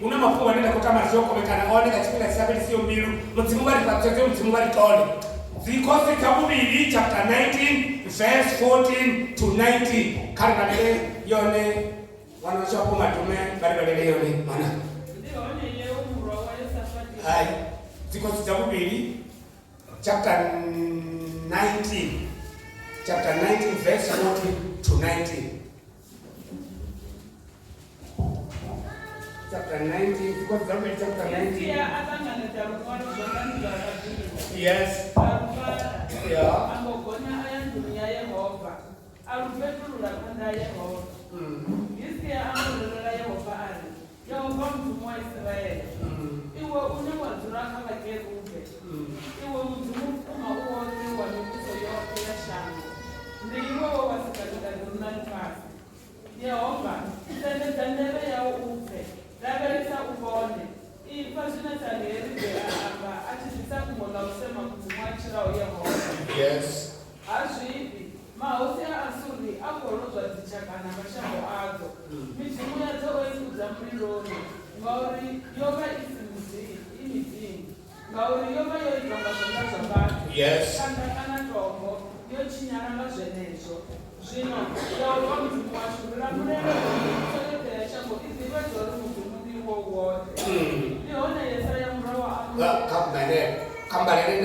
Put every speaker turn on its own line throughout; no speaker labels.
una mafungo anenda kutama zoko mekana one kachipinga chisabeli sio mbilu mzimu wali patete mzimu wali tole zikose kabubili chapter 19 verse 14 to 90 karibadele yone wanashapo matume karibadele yone mana hai zikose kabubili chapter 19 verse 14 to 19 chapter 19 because Zaburi chapter 19 yes yeah
amogona ayandumya Yehova alubetulula kanda Yehova yisiya amololola Yehova ali Yehova mtumu wa Israeli iwe unewazura abakerubi iwe mtumu kuma uwote wa mikuso yote ya shamba ndiwe wasikaliza nalifasi Yehova tendele yao upe Rabelisa ubone ifashina cyane yeribera aba akizisa kumona usema kutumwachira Yehova
yes
ajibi maosi asuri akorozwa zichakana mashambo azo mizimu yazo oyikuza mulironi ngauri yoba imizingi ngauri yoba yoitonga zondazo bantu
yes
kana ntombo yochinyana mazvenezo zvino Yehova mzimu washurira mulero soyetera shambo izivedzori muzimu what?
Come back in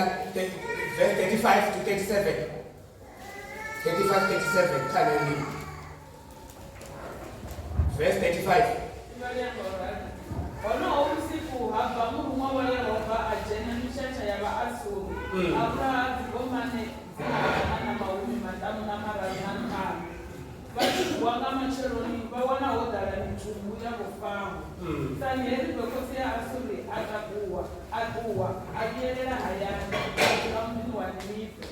verse 35 to 37. 35-37, can you verse 35.
Ono usiku hapa Mungu wa Yehova ajena mishacha ya Baasuri. Abraha zigomane na maumi madamu na marazana. Basi wanga macheloni bawana odala michungu ya kufahamu. Sanyeri bekosi ya Asuri atakuwa agiyelela hayani akamuni wa nimipe.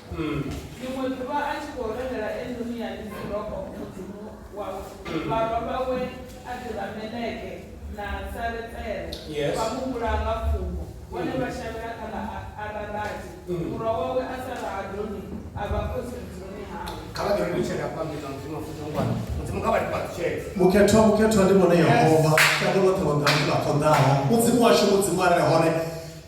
Nimwetuba achikorelela dunia nisiroko mutimu wa babawe atizameneke na saretere pamungulanga fumo wane bashabira kala araraji murawawe asara adoni abakosi mzoni hawe
kala dirudisha ya kwambia mzima futungwana mzimu kaba dipatushezi
muketwa ndibona Yehova cyangwa tubangana kondara muzimu washo muzimu arere hone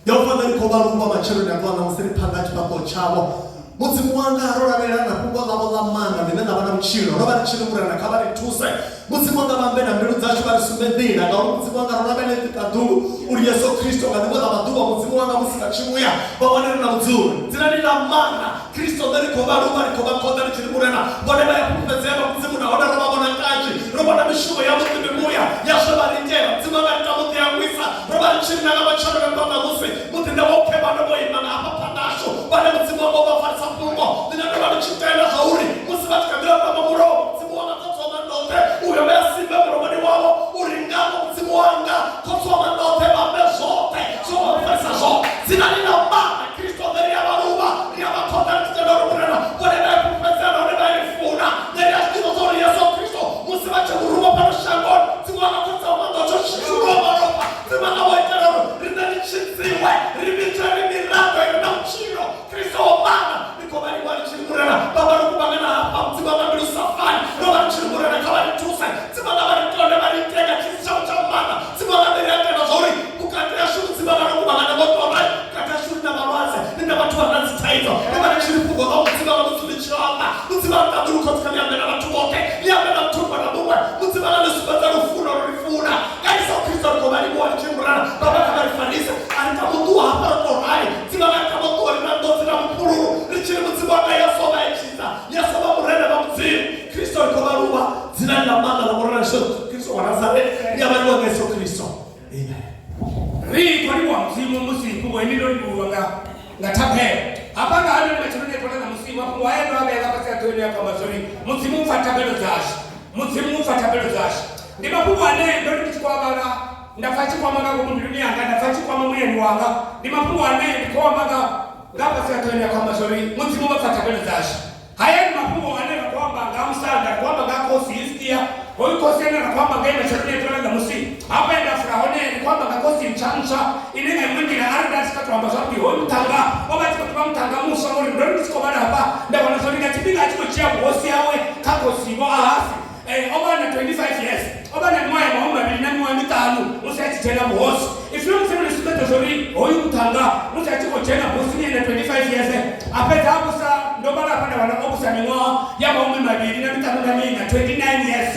Yehova ndiko barumba machero ndabona musiri pangati pako chabo muzimu wanga arorabera na kuko labo la mana ndine ndabana mchiro roba chiro kurana kabari tuse muzimu wanga bambena mbelu zacho bari sumedina na muzimu wanga arorabera tikadu uri Yesu Kristo ngadibo la maduba muzimu wanga musika chimuya babone na mzuri zinanila mana Kristo ndiko barumba ndiko bakonda chiro kurana bone ba yapumezema muzimu na ona roba bona kaji roba na mishumo ya muzimu moya yasho bari tena muzimu wanga tamuti ya mwisa roba chiro na kama charo ngamba musi mutinda woke bana boy mana hapa pandasho bana muzimu wanga bafarsa Mungu ninataka chitenda hauri musibati kabila kama muro msimu wanga kotwa mandote uyo mesimbe muromani wao uringamo msimu wanga kotwa mandote mambe zote so mfesa zo zinanina mana Kristo dheri ya baruba ni ya makonda kitendo rukurena wadena kupesena wadena ifuna dheri ya kito zori Yesu Kristo musibati muruma pano shangon msimu wanga kotwa mandote shishuro maropa msimu wanga waiterero rinani chinziwe rimichari mirando na mchiro Kristo mana Kobani wali chimurana baba rukubangana hapa mtibanga bilu safari roba chimurana kabali tusa tibanga bali tone bali tega kisao cha mana tibanga bali yake na zori ukatria shuru tibanga rukubangana moto rai kata shuru na mawaze nina watu wanazi taizo bali chimpugo au tibanga musuli chama tibanga bilu katika niambe na watu wote niambe na mtumwa na muwe tibanga nisubata rufuna rufuna kaisa Kristo kobani wali chimurana baba kabali fanisa alikamudua hapa rorai tibanga kamudua na ndozi na mpuru Chile mzibanga yasoba echiza yasoba murene bamuziri Kristo alikobaruba zinani la manda la morana sho Kristo wa Nazareth ni abali wa Yesu Kristo amen
ri kwani wa mzimu musiku wenilo ndiwanga ngatape apanga hali machirone kwa na musimu hapo waendo abela pasi atoni hapa mazuri mzimu mfatabelo zashi mzimu mfatabelo zashi ndi makubwa ne ndo ndichukua bala ndafachi kwa manga kwa dunia anga ndafachi kwa mamwe ni wanga ndi makubwa ne kwa manga ngapa satani kama sori mzimu bafata bele zashi haya ni mafungo anena kwamba ngamsanda kwamba ngakosi istia hoyi kosena na kwamba ngaina shatani tona na musi hapa enda frahone ni kwamba ngakosi mchancha inenge mwingi na arda sikatu amba sabi hoyi mtanga baba tikotuma mtanga musa muri ndo ndiko bana hapa nda wana sori ngatinga chiko chia bosi yawe kakosi bo ahasi over 25 years obana moya maomba bilina moya mitano musachi tena boss ifuna msema nisipete zori oyu mtanga musachi ko tena boss ni na 25 years apeta abusa ndobala hapana wana obusa ni mwa ya maomba mabili na mitano na 29 years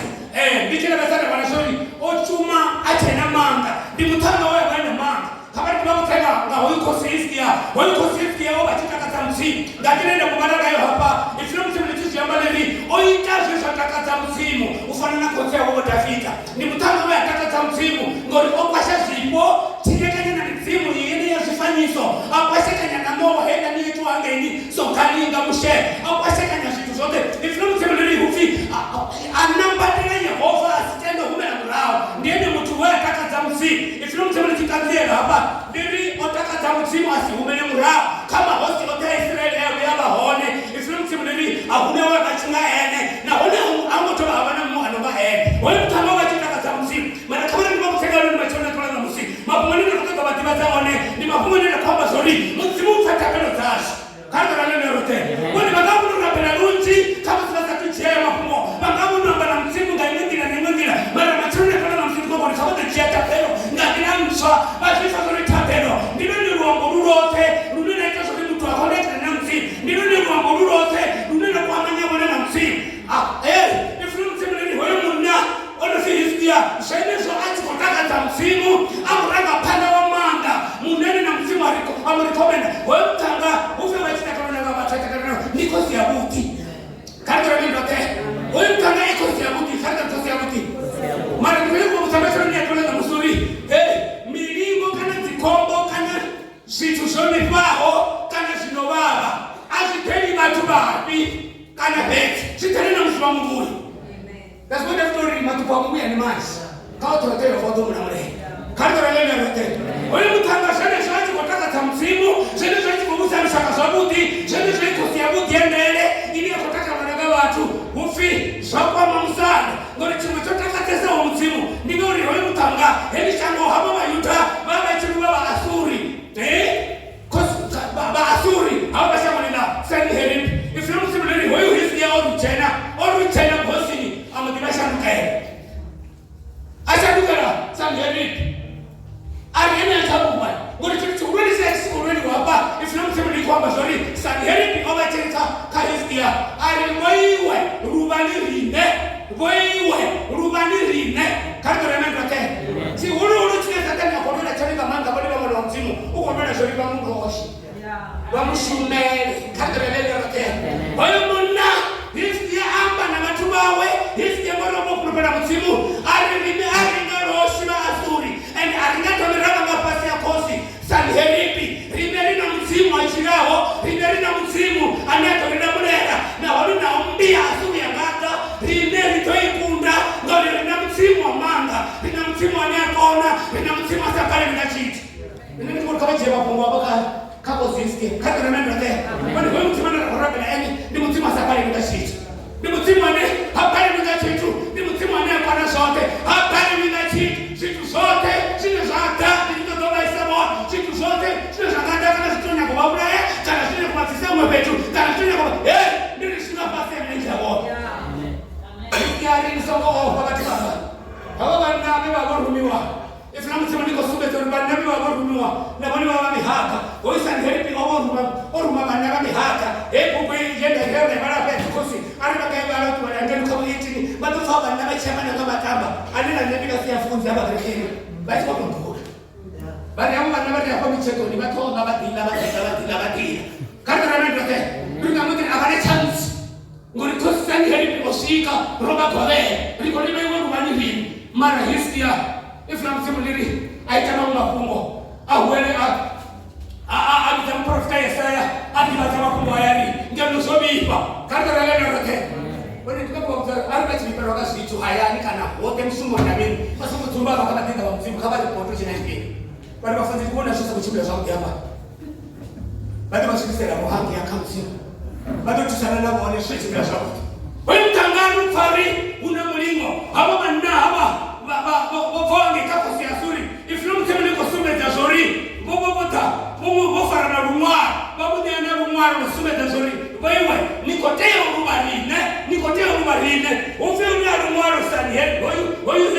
bikira basana bana zori ochuma atena manga ndi mtanga oya bana manga kabari tunakutega nga hoyuko sifia oba chitakata msi ngakine nda kubaraka yo hapa ifuna msema nitisi yambaleri oitaje shatakata msimu ufanana kotea wobo tafika ni mtanga oya takata msimu ngori okwasha zipo chikekanya na msimu yini yosifanyiso akwashekanya na mowa henda ni yetu angeni so kalinga mushe akwashekanya zitu zote ifuna msema nili hufi anambatela Yehova asitendo hume na mrao ndiye mtu wewe takata msimu ifuna msema nikikanzia hapa ndiri otakata msimu asihume na mrao kama hosi otea Israeli yaba hone ifuna msema nili ahune wa machinga ene na hone amotoba abana mwana ba ene wale mtanga wa takata msimu mara kama ni mambo tegalo ni machona kwa na msimu mapumani na kutoka batibaza one ni mapumani na kwamba zori msimu ufatakano zashi kanda na neno yote wale magabu na penalty kama tunataka tuchie mapumo magabu na bana msimu ngaingira na ngira mara machona kwa na msimu kwa kama tuchie tapelo ngakina mswa basi fazori tapelo ndilo ni ruombo rurote ndilo na itaso mtu akone na msimu ndilo ni ruombo rurote ndilo na kuamanya wana na msimu ifuru msimu ni hoyo munna ona fihiskia shenezo ati kutaka tamsimu amraga panda wa manga munene na msimu amrikomenda hoyo mtanga ufe wachita kana na batata kana niko siabuti kadra ni ndote hoyo mtanga iko siabuti kadra to siabuti mara ndio mtamesha ni atole na msuri milingo kana zikombo kana situshoni pao kana sinobaba aziteni batu babi kana beti siteni na msimu Mungu. That's what the story matupa Mungu ya nimasi. Kao tunataka foto mnamre. Kadra lele rote. Wewe mtangazaji shaji kutaka tamsimu, sasa shaji kugusa mshaka sabuti, sasa shaji kusiabuti endele, ili kutaka managa watu. Ufi, shakwa mamsana. Ngori chimotaka tesa wa msimu. Nigori wewe mtanga, heli chango haba mayuta, baba chiru baba asuri. Baba asuri. Haba shamo nina send heli. If you msimu lele wewe hisia au China bosi amadibasha mkae. Acha dukara sanjeri. Ariana tabuba. Ngori tuchukue sex already hapa. If you msimu ni kwamba sorry, sanjeri oba cheka kahistia. Ari wewe rubani rine. Rubani rine. Kadra remember ke. Si ulu chika tena kwa nini chani manga bali mama wa msimu. Uko mbele sorry kwa Mungu hoshi. Wamushumele kadra lele rote. Wewe muna hisia amba na matubawe hisia mbona Mungu kupenda msimu arinime aringaroshima azuri and aringato miraba mapasi ya kosi sanheripi rimeri na msimu achirao rimeri na msimu anato rina mulera na wali na umbia azuri ya ngata rimeri toikunda ngoli rina msimu wa manga rina msimu wa nyakona rina msimu wa sakale rina chiti rina msimu kama jeba pungwa baka kako ziske kaka remember there when we msimu na rabi na eni ni msimu wa sakale rina chiti ni msimu ane hapana rina chitu ni msimu ane kwa zote hapana rina chiti situ zote sina zaka ndio dola isemo situ zote sina zaka kana sitonya kwa baba kana sina kwa sisemo betu kana sina kwa ndio sina pasi ya nje hapo amen yari nisongo wakati baba hawa bana baba rumiwa ifuna msimu niko sube to bana baba rumiwa na bani baba mihaka oisa ni helping oruma bana baba mihaka kubwe yenda hele bana pe kosi ana bagaiba watu wanangeni kama yitini bado faba na bachama na kama tamba alina ndibika siafunzi hapa krekeni basi kwa mtu bali hapo bana baba hapo michezo ni bato baba dila kadra na ndote ndio mtu akale chance ngori tosani helping osika roba kwa wewe liko libe rumani hivi mara hisia ifuna msimu liri aitama mafungo awele abitamprofita Yesaya abitama mafungo ayari ngelo sobipa kadra lele rote wani tukapo arba chipero kasi tu hayani kana wote msumo na mimi basi kutumba kama tinda wa msimu kama ripoto chini hivi wale wafanzi kuona sasa kuchimba sauti hapa baada ya sisi la muhangi ya kamsimu baada tusana na muone sisi bila sauti wewe mtangano fari una mlingo hapa manna hapa wafange kapo si asuri ifilo mtemo niko sume za zori mumu bofara na rumwara babu na rumwara na sume za zori wewe nikoteo rubarine ufe una rumwara sani he oyu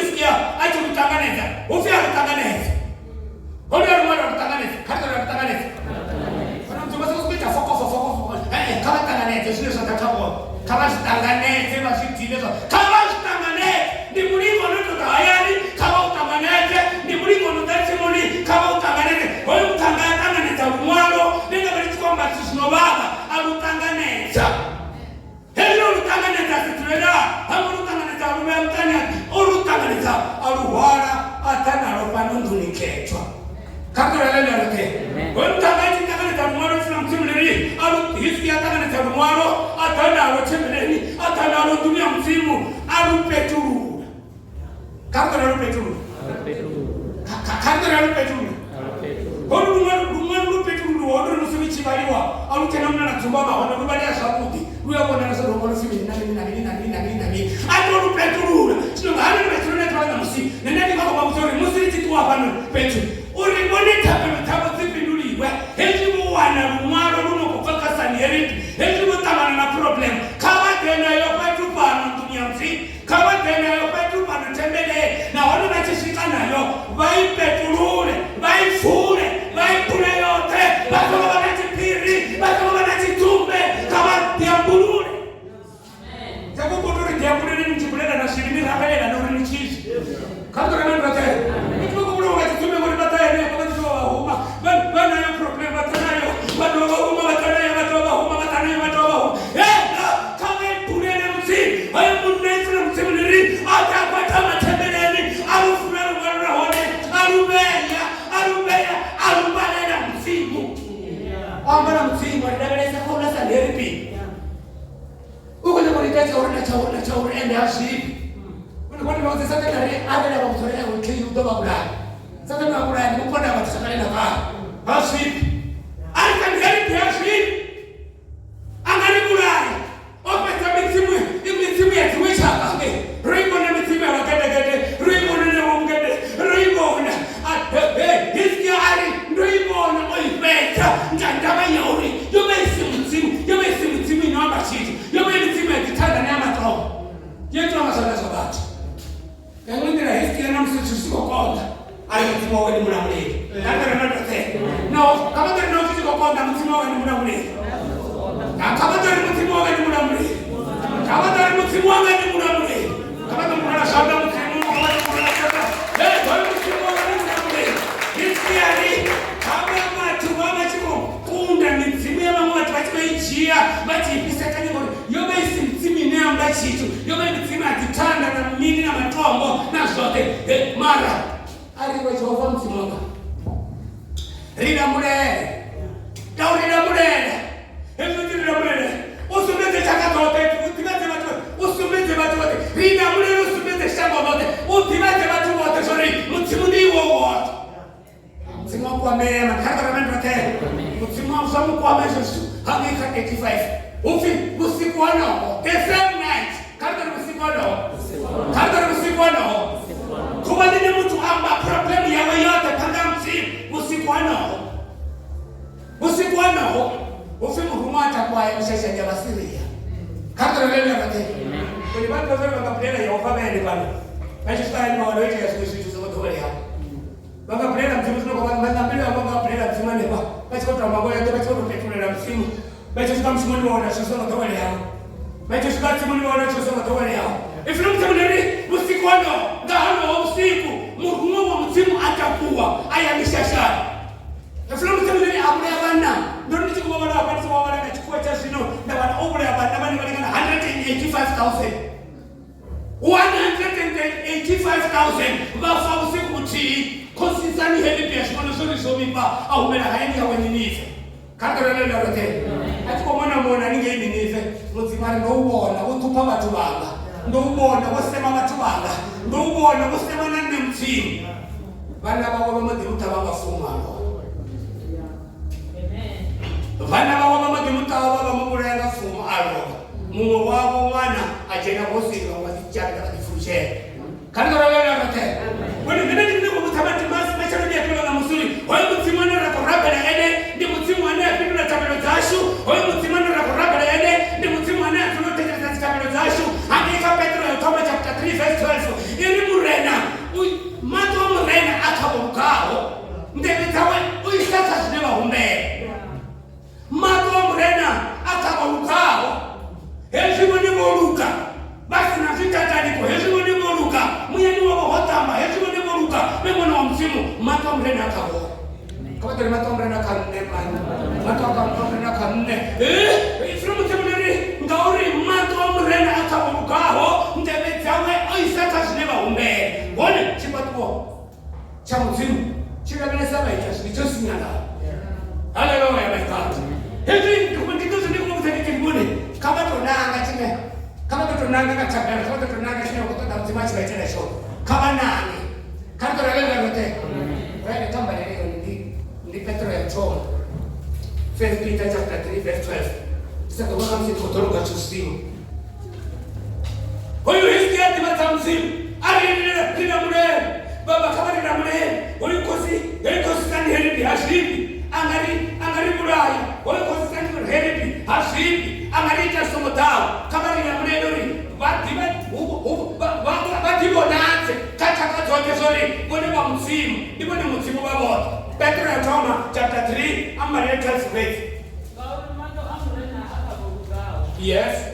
Mungu ni kichwa. Kama lele yote. Wewe mtangaji takana tamwaro sina mtimleri, alu hizi takana tamwaro, atana rotemleri, atana rotumia msimu, alu peturu. Kama alu peturu. Kama alu peturu. Kono lumanu peturu wodro nusubichi baliwa, alu kenamna na tumbaba, wana kubali sabuti. Ruya bona na soro bona sibi nani. Alu peturu. Sio hali peturu na twana musi. Nende kwa kwa mzuri, musi titu hapa peturu. Uri bonita tabo zipinduliwe hejimu wana rumaro runo kufaka sanieriti hejimu tamana na problem kama tena yopetu pano dunia mzi kama tena yopetu pano tembele na wano nachishika nayo vaipetulule vaifure vaipule yote vakama wanachipiri vakama wanachitumbe kama tiambulule jabu kuturi tiambulule ni mchipulele na shirimi rapele na nuri ni chizi kato kama ndote mtuko kubula wakatitumbe mwani bataya ni kwa mtuwa wahuma bana ya problem batanayo watu wahuma batanayo kama mpulele mzi haya mpunezi na mzi mniri atakwata matembeleni alufurelu warahone alubalela mzimu amana mzimu alidabeleza kwa sa leripi uko na kulitacha urina chauri ende ashibi kwa nini wote sasa ndio agenda ya kutorea wiki udoba bulani sasa ndio bulani mponda watu sasa na basi alikanjali kiasi angali bulani opesa mitimu ya tuisha kange ringo na mitimu ya wakadegede ringo na wongede ringo na hiski ali ringo na oipeta ndandaba yori yomesi mitimu na machiti yomesi mitimu ya kitanda na matao yetu na masala sabati Yangundira hiski na msisiko konda. Ayo mtimo wewe ni mnamuli. Nataka ndote. No, kama ndio ndio msisiko konda mtimo wewe ni mnamuli. Kama ndio mtimo wewe ni mnamuli. Kama ndio mtimo wewe ni mnamuli. Kama ndio mnala shamba mtimo wewe ni mnamuli. Kwa mtimo wewe ni mnamuli. Hiski ali kama watu wamechiko kunda ni mtimo ya watu wachimejia bati pisakani ngo yoba isi mtimo ni ambaye chitu. Yoba mtimo akitanda na mimi na matombo na zote mara aliwe Jehova mtimonga rida mulele daurida mulele emutira mulele usumete chakatote utimete watu wote rida mulele usumete shamba wote utimete watu wote sorry mtimundi wote mtimu kwa mema kaka mende mtimu usamu kwa meso hangika 85 ufi usikwano the same night kaka usikwano kuba nini mtu amba problem yawe yote panga msimu usikwano ufimu rumata kwa mshesha ya basiria kaka lele yote kwenye bado zote bakaplela ya ofabele bana maji style na wale ya sisi tuzotoa hapo bakaplela msimu tunako bana bila bakaplela msimu ne ba basi kwa mambo yote basi kwa petula na msimu basi kama msimu ni wana sisi tunatoa hapo basi kama msimu ni wana sisi tunatoa hapo ifilo mtamneri usikwano ngahano usiku muhumo mtimu atakuwa ayamishashara ifilo mtamneri abule abana ndio nichukua bana hapa kwa wale nachukua chasino na bana obule abana bani balingana 185,000 bafa usiku uti konsisani heli pia shimono sori pa au mera haini ya weninife kaka lele lote atiko mona ninge ninife mutsimari no ubona utupa batu banga ndo ubona wasema watu banga ndo ubona wasema nane mtimu bana baba madimuta bangafuma bana baba madimuta baba muburenga fuma alo mumo wabo mwana ajena bosinga wasichana kadifuje kanora wala rote wani nene ndiko mutabati mas macharo dia kula na musuli hoyo mtimana na koraba na ene ndi mtimana ya pindu na tabelo zashu hoyo mtimana na koraba na ene ndi mtimana ya pindu na tabelo zashu andika Petro ya Toma chapter 3 verse 12 ili murena mato murena akabukao ndebitawe uisaka sinema humbe mato murena akabukao heshima ni moruka basi na vita tandiko heshima ni moruka muyeni wa hotamba heshima ni moruka memo na msimu mato murena akabo kama tele mato murena kanne mato murena kanne ifilo mtemuri ngauri mato murena akabukao ndebitawe uisaka sinema humbe wone chipatuo chamuzi mzimu chikabele saba itasinyana. Hallelujah, my God. Hivi kumendikuza ndiko mzee kibuni kama tonanga chime kama tonanga kachakara kama tonanga chime kutoka mzima chime tena show kama nani kama tonanga yote wewe kama leo ndi Petro ya choma 1 Peter chapter 3 verse 12 sasa kama mzee kutoroka chusimu kwa hiyo hizi hadi matamzimu alina mure baba kama nina mure ulikosi kani heri hashimi angari murai ulikosi kani heri hashimi angari tasomo tao kama nina mure dori bati bonanze kacha zori ngone wa mzimu ndipo ni mzimu wa moto. Petro ya Toma chapter 3 ambaye tells faith. Yes.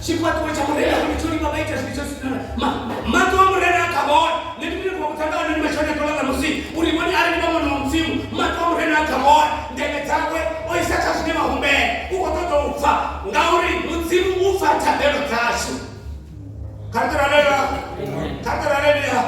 Chikwatu cha murela kuchuli mabaita silichosinana mato murela kabon ndio kwa kutangana ni mashone tola na musi ulimwani ari ni mama na msimu mato murela kabon ndege tawe oisaka sinema humbe uko toto ufa ngauri msimu ufa tabelo tashu kataralea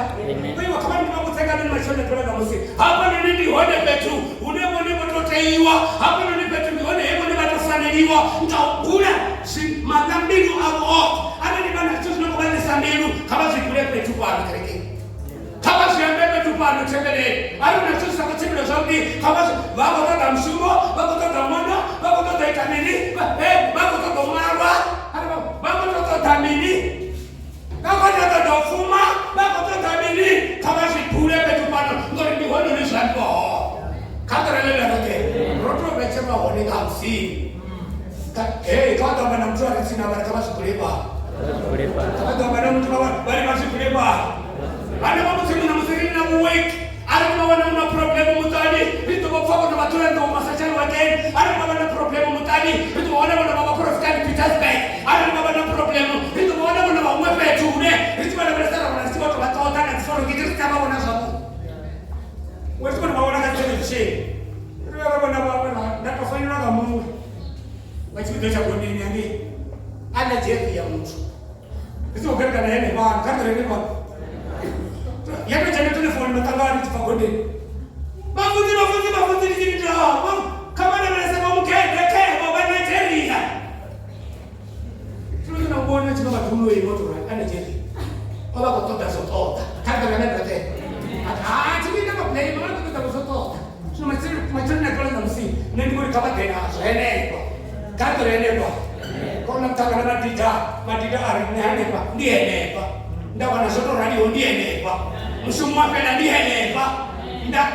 kwa hiyo kama ni kutangana ni mashone tola na musi hapa ni nini hode petu unemone mototeiwa hapa ni petu nione hebo ni batafaneliwa ngakula si madambiru abo ana ni bana tuzo no bana sambiru kama zikule petu kwa kireke kama siambebe tu pano tembele ari na tuzo kwa tembele zote kama baba kata mshumo baba kata mwana baba kata itamini baba kata marwa baba kata tamini baba kata dofuma baba kata tamini kama zikule petu pano ngori ni hono ni shambo kadra lele rote roto bechema honi kamsi kata bana mtu akisina bana kama sikulipa kata bana mtu bali kama sikulipa ana mama simu na msiri na muweki ana kama wana problem mutani vitu bofako na matunda ndo masachani wake ana kama wana problem mutani vitu wana baba profitani Peter's Bank ana kama wana problem vitu wana mwepe tune vitu wana sara wana simu watu watoka na sio kitu kama wana sababu wewe wana katika chini ndio wana na tofauti na Mungu wachukua kwa nini yani ana jeuri ya mtu sio kama na yeye bwana kama yeye bwana yeye jana telefoni mtangani tufakode mafuzi ni ndio kama anasema mkeke baba Nigeria tunataka kuona chama tuno hii moto ana jeuri baba kutoka sotota kama anataka chini kama play mama kutoka sotota sio machana kwa na msi ndio kama tena ene kato ene kwa mtaka na madida ari ne kwa ndiye ene kwa ndawa na soto radio ndiye ene kwa msumwa pena ndiye ene kwa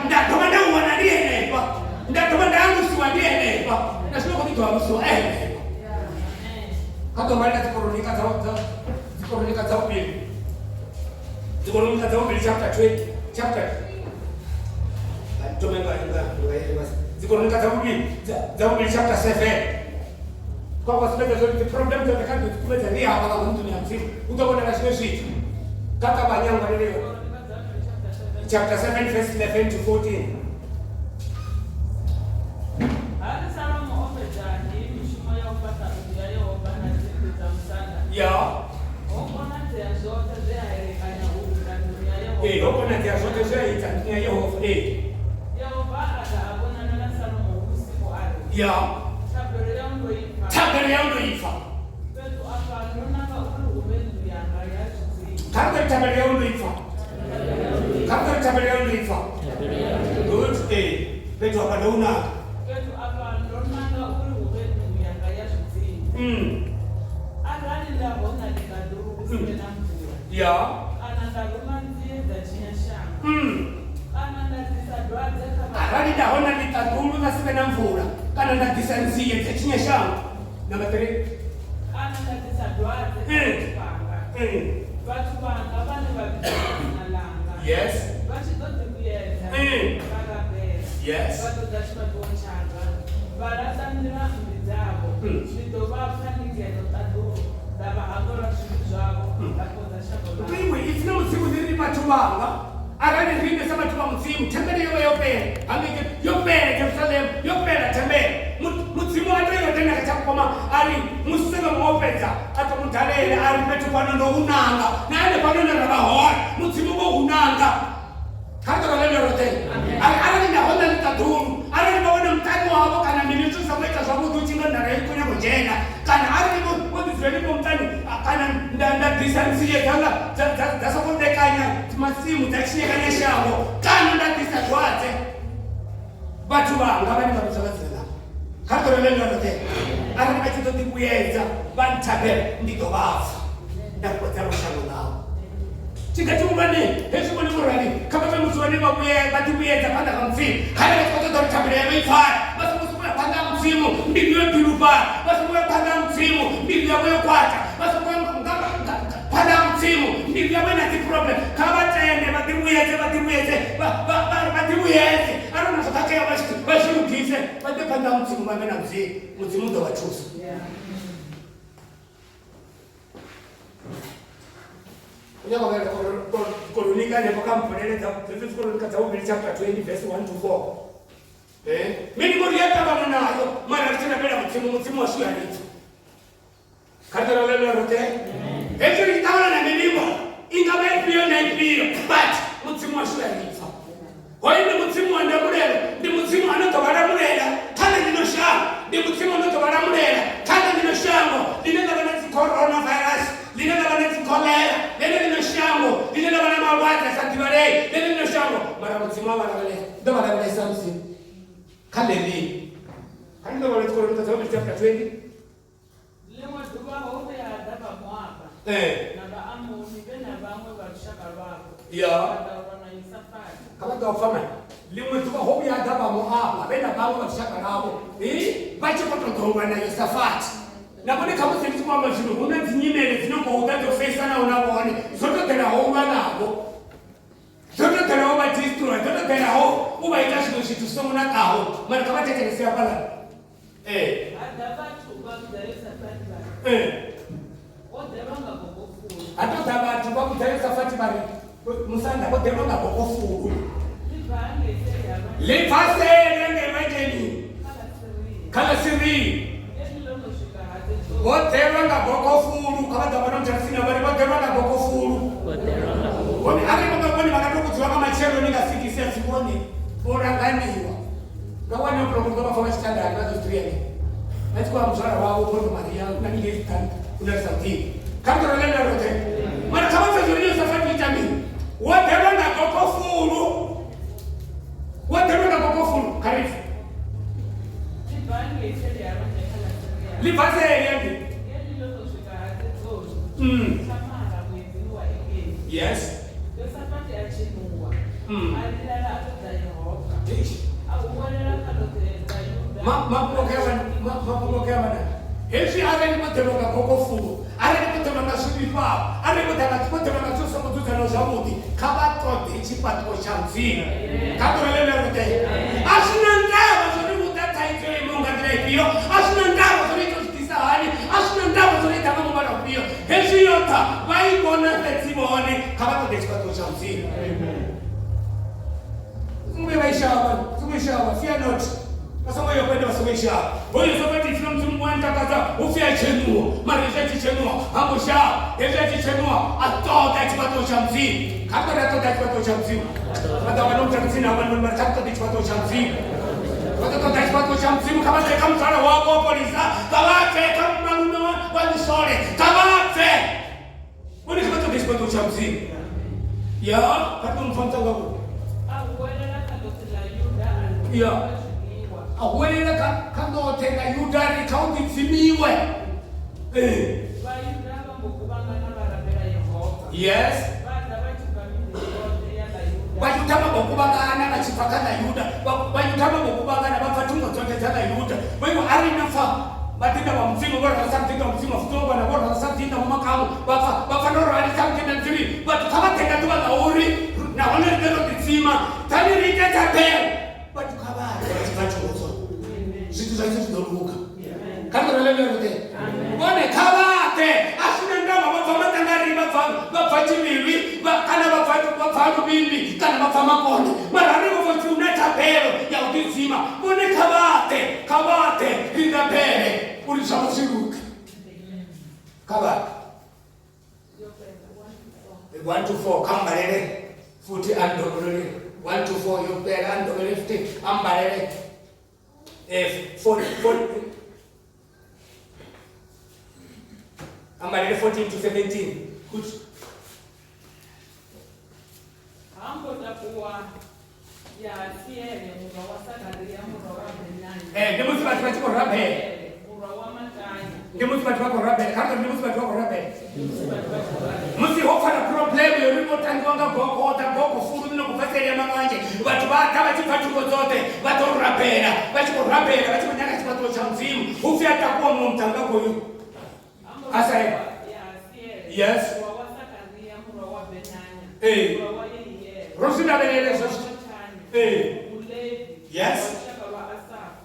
nda kama ndio wana ndiye ene kwa nda kama ndangu si wa ndiye ene kwa na sio kwa kitu wa msumwa kato mali zikoronika za ubili chapter 20 chapter tumenga zikoronika za ubili chapter 7 kwa sababu zote problem zote kati kuleta nia hapa mtu ni mzimu utaona na sio shit kaka banyanga leo chapter 7 verse 11 to 14
hadi sana muombe jani mshimo ya upata ya Yehova na siku za msana
ya
ona tia zote za Erekana huko na dunia Yehova
ona tia zote za Erekana Yehova
Yehova ataabona na sana usiku ali
ya tabere yangu ifa
petu apa nona ka ulu ubendu ya ngaya sisi
kama tabere yangu ifa good petu apa nona ka
ulu ubendu ya ngaya sisi alani la bona dikaduru kusina mvua
ya
anandaluma nzie za chini shamba anandatiza dwaze kama
alani la bona dikaduru na sina mvura kana ndatiza nzie za chini shamba namba 3
anandatiza dwaze kupanga watu banga bana babinalanga
yes
watu dote kuyeza baba bela
yes
watu dashima bonchanga baraza ndira mbizabo shito bapha ningeno tatu daba agora shizabo akoza shabo
wewe ifuna msimu ndiri matubanga akane ngine sama tuba msimu tembele yope angeke yope Jerusalem yope tembele msimu atoyo chiro tena kachakoma ari musika mwopedza atomudhalele ari petu pano ndounanga naende pano nerabahora mudzimu bounanga katokalelerote ari ndahonda ndikadhuru ari ndobona mutani wavo kana minutu sakuita zvakuti uchinga ndaraikonya kujena kana ari odizvenipo mutani kana ndadhisanisiye dzanga dzasakudekanya masimu dzachinyekanya shango kana ndadhisa dwadze vatu vanga vane vanosakadzela katorelelerote ari vachitoti kuyedza vantabela ndidovafa ndakupodza rushango lavo tikatiumane hezvimoni murani kavave muziwane vati kuyedza panda kamutsimu hana vachikatotorutabela yavaifara vasamusimuya panda mutsimu mbindu yepirupara vasamuya panda mutsimu mbindu yavo yokwata vasamuya panda mutsimu mbindu yavo inatiproblem kavatende vatimuyedze arona zvakakeya vazvirugise vate panda mutsimu vave namuzimu mudzimu dzovachusa Kolonika nepakamboneredza Kolonika dzauviri chapter 20 verse 1 to 4. Mini murieta vana nayo mara richinapera mudzimu washuyanitsa. Katoralelerote. Ekiri tawana na milimo ingavaipiyo naipiyo but mudzimu washuyanitsa. Hoine mudzimu wandamurera ndi mudzimu anotovaramurera kana ndinoshango ndi mudzimu anotovaramurera kana ndinoshango linenge vana coronavirus linenge vana kolera linenge linoshango linenge vana mavadzi asativarei linenge linoshango mara mudzimu avaravale ndovaravalaisa mudzimu kaleli kandovalet Kolonika dzauviri chapter 20
limwe dhuva hope yadhava Moabha navaamoni venavamwe varushaka rwavo vataurwa naYosafati
kavagaufama limwe dhuva hope yadhava Moabha venavamwe varushaka ravo vachikotodhouva naYosafati nabone kamudziri chikwamba zvinhu huna dzinyimele dzinongouda dzofesanawo navone zotodherawo uva navo zotodherawo vadistroy zotodherawo uvaita zvinhu zvitu somunakawo mari kavatekeresera pala hatodha vatu vakudza Yosafati vari musanda kodhera vangabokofuru livhaserengevajeni kalasiri vodherwa ngabhokofuru kavadzavana mutarasina vari vodherwa ngabhokofuru arivakavoni vakatokudziva kamachero ningasikisi asivoni voranganiwa ngawane uprokuva vafa vachitandari vazozvirenge vachikuva muzvara wavo kono mari yavo nange izitani kunarisa kuti katoralelerote mana kavadzazvori Yosafati ita mini wodherwa ngabhokofuru karifu livhaseyendi yes
Yosafati achinuwa alilala atodza Yehova
mapungokea vana hezvi areni kudhemanga kokofuru areni kudhemanga zvivifavo areni kudhemanga chosomutudzano zvavudi kavatodhe chikwatiko chamudzimu katorelelerote asina ndava zvonimudataito imongatiraipiyo asina ndava zvonoita zvitisa hani asina ndava zvonoita vamuvana kupiyo hezviyota vaigona vedzivone kavatodhe chikwatiko chamudzimu Sumeshava, fear not. Kasama yokwenda wasomesha. Boyo sokati funa mtumu wanta kaza ufia chenuo. Marisha chenuo. Hamusha. Eza chenuo. Atoka chipato cha mzimu. Kapata atoka chipato cha mzimu. Wada wanomta kuzina wanu marchapto chipato cha mzimu. Wada atoka chipato cha mzimu kama teka msara wako polisa. Kawate kama malume wani sore. Kawate. Wani chipato cha mzimu. Ya, kato mfanta wako. Awelela kandotenga Yuda rikaunditsimiwe. Yes. Vachitama bokuvangana vachipakana Yuda. Vachitama bokuvangana vafatunga dzote dzaka Yuda. Wewe ari nafa vatinda wa mzimu vora vasamtinda mzimu futoba na vora vasamtinda mumakamu vafa ndoro ali samtinda mzimu. Vatu kavatenga tuva ngauri na honere ndero ditsima. Tani rite tapeo. Vatu kavara vachivachozo. Zvitu zvacho zvinoluka. Katorelelerote. Vone kavate asina ndava vabva matangari vabva chiviri kana vabva ruvimbi kana vabva makonde. Marari vovoti una tapero utizima bone kabate indapele ulishamasiruka kabate 1 to 4 kambalele futhi andobelele 1 to 4 yopela andobelele futhi ambalele 40 ambalele 14 to 17 good
Ambo takuwa ya siele mura wa Sakaria mura wa Benani.
Ndemusi bati bachiko rabe.
Mura wa Matanya.
Ndemusi bati wako rabe. Kaka ndemusi bati wako rabe. Musi hofa na problem yo rimo tangonga boko furu no kufaseria manganje. Watu bata bachipatuko zote. Watu rapera. Bachiko nyaka chipato cha mzimu. Ufi atakuwa mumtanga kwa yu. Asa
ya siele.
Yes.
Mura wa Sakaria mura wa Benani. Mura wa
Rosina benele sos. Yes.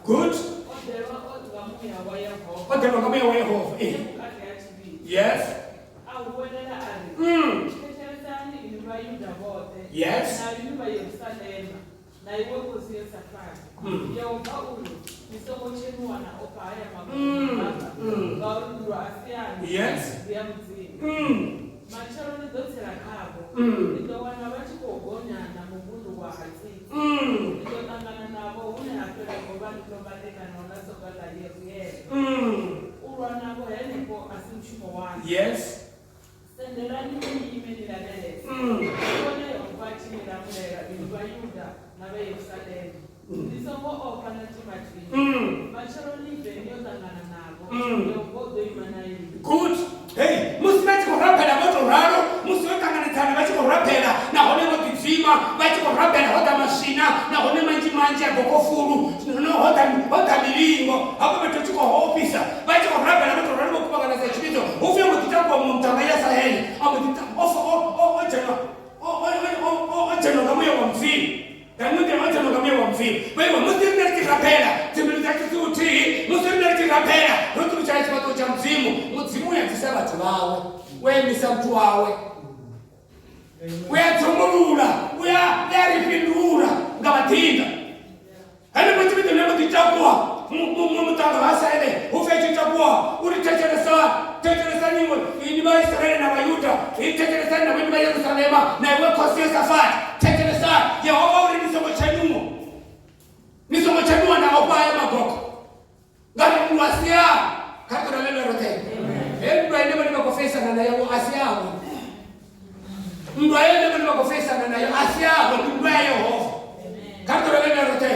Good. Odelo ngamia wa Yehova. Yes. Yes. Yes.
Macharo ni dotera kabo. Ndio wana wachiko ogonyana mu bundu wa hati. Ndio tangana nabo une akere ko bandi ko bateka na naso kala yeye. Urwa nabo yani ko asimchumo wani.
Yes.
Sendelani ni imeni la nele. Kone yo kwachi ni la mulera bilwa Yuda na be Yerusalemu. Ndizo mo opana timati. Macharo ni benyo tangana nabo. Ndio bodo imana yini.
Good. Hey, musibati korapela moto raro, musiotangana bachi korapela na hone motizima, bachi korapela hoda mashina na hone manji agokofuru, no hoda milingo, hapo betochiko ofisa, bachi korapela moto raro kupanga na chibito. Ufye mutitako mumtangaya saheli, amutita ocheno kamuya wa mzini. Kamuya ocheno kamuya wa mzini. Wewe musibati korapela, timilitaki tuti, musibati korapela, rotu chaji watu cha mzimu. Mudzimu yatisaba tubawe wemisa mtu wawe uyatomulula uyaripindura ngabatinda hali mutibito nemutitakwa mumutanga hasaele ufechitakwa uritecheresa niwe ini ba Israeli na Bayuda itecheresa na ba Yerusalema na iwe kosi safari techeresa Yehova uri nisongo chanua na opaya magoko ngani mwasia kakura lelo rote Mtu aende bali makofesa na nayo asiawe. Mtu aende bali makofesa na nayo asiawe mtu ayo. Kakora lena rote.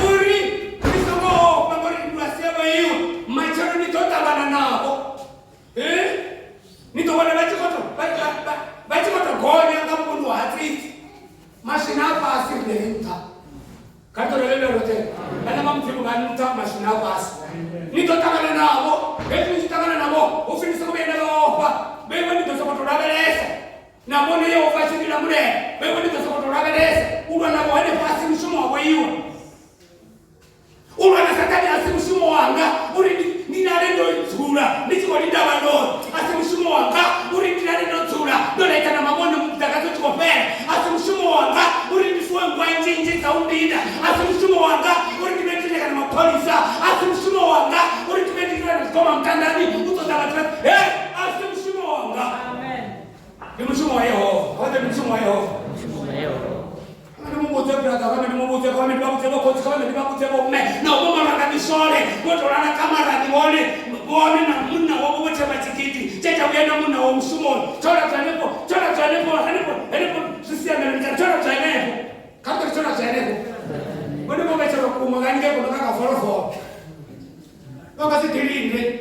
Uri nisongo pangori mtu asiawe hiyo. Machoro ni tota bana nao. Nito wana bachi koto gonya ngamundu hati. Mashina hapa asile nta. Kakora lena rote. Ana mamtibu ganunta mashina hapa asile. Nito takana nabo, etu takana nabo, ufini sokobya nabo, bewe nito sokotora beleza. Nabone Yehova chindira mure, bewe nito sokotora beleza. Ulwa nabo ene pasi mshumo wayiwa. Ulwa na Satani asimshumo wanga, uri ninarendo tsura, nichiko ndabano, asimshumo wanga, uri ninarendo tsura, dole kana mabone mutakazo chikopera, asimshumo wanga, uri ndifwe ngwanjinji zaundida, asimshumo wanga, uri ndibetile kana mapolisa, asimshumo wanga, uri ndibetile kama mtandani, utotaka asimshumo wanga.
Amen.
Ni mshumo wa Yehova, wote ni mshumo wa Yehova. Mungu brother, kama ni Mungu kama ni babu tebo kochi kama ni babu tebo me na mama rakabishole wote wana kamera nione na munna wabo wote matikiti checha uyenda munna wa mshumo chora chanepo hanipo sisi ameleta chora chanepo kama chora chanepo bwana mama chora kumanganje kwa kaka forofo kama sitilinde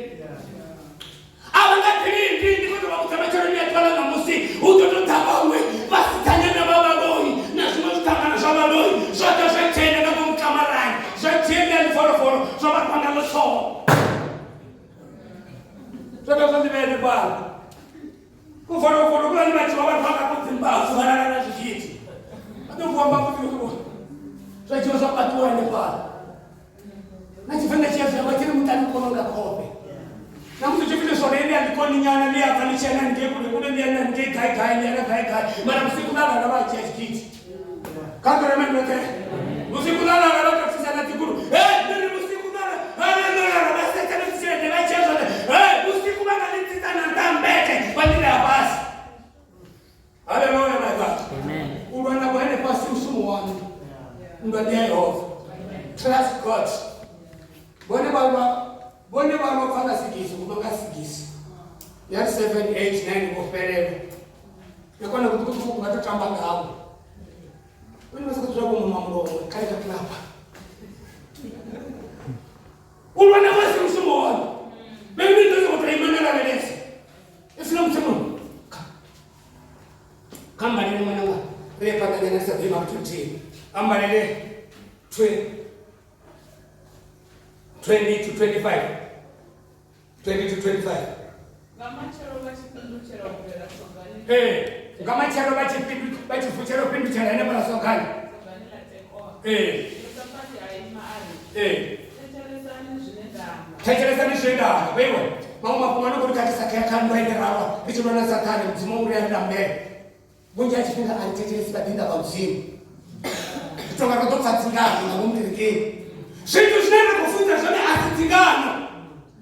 awanga tilinde ndiko tumachora chora ni atwala na musi utoto tabawe basi tanyana baba boy na Soto se tiene como un camarán, se tiene el foro, sobre cuando lo so. Soto se tiene el bar. Con foro, cuando me ha hecho para con timba, su para la chiquiti. No puedo más por tu. Soy yo solo para tu en el bar. Na chifanya chia kwa timu mtani kwa nga kope. Na mtu chifanya sorende alikuwa ni nyana lia kanishana nje kule ndia nje kai. Mara msiku nala na wa chia chiquiti. Kakora mende, usikulala na ndwa Yehova. Trust God. Bone baba fanga sigisi kumanga sigisi. Ya 7 8 9 kufelela. Yakona kuti kungatotamba ngawo. Wena masikutswa kumama mulomo kale kaklapa. Ulwana wasi msumona. Maybe ndio kwa imani la lelesi. Islam msumona. Kamba ni mwana wa. Repa ngana sa bima tuti. Ambalele 20 to 25. 20 to 25.
Ngamachero bachipindu chero opera songani.
Ngamachero bachifuchero pindu chera ene para songani.
Songani la take on. Sapati aima ali.
Tekelezani shida wewe. Mama kumana kuti katisaka kando enderawa. Ichilona satani mzimu uri yanda mbele. Bunja chifinga antitekeleza badinda bauzimu. Kutoka kutotsa tsingano na umdirike. Shintu shinene kufunza zone asitingano.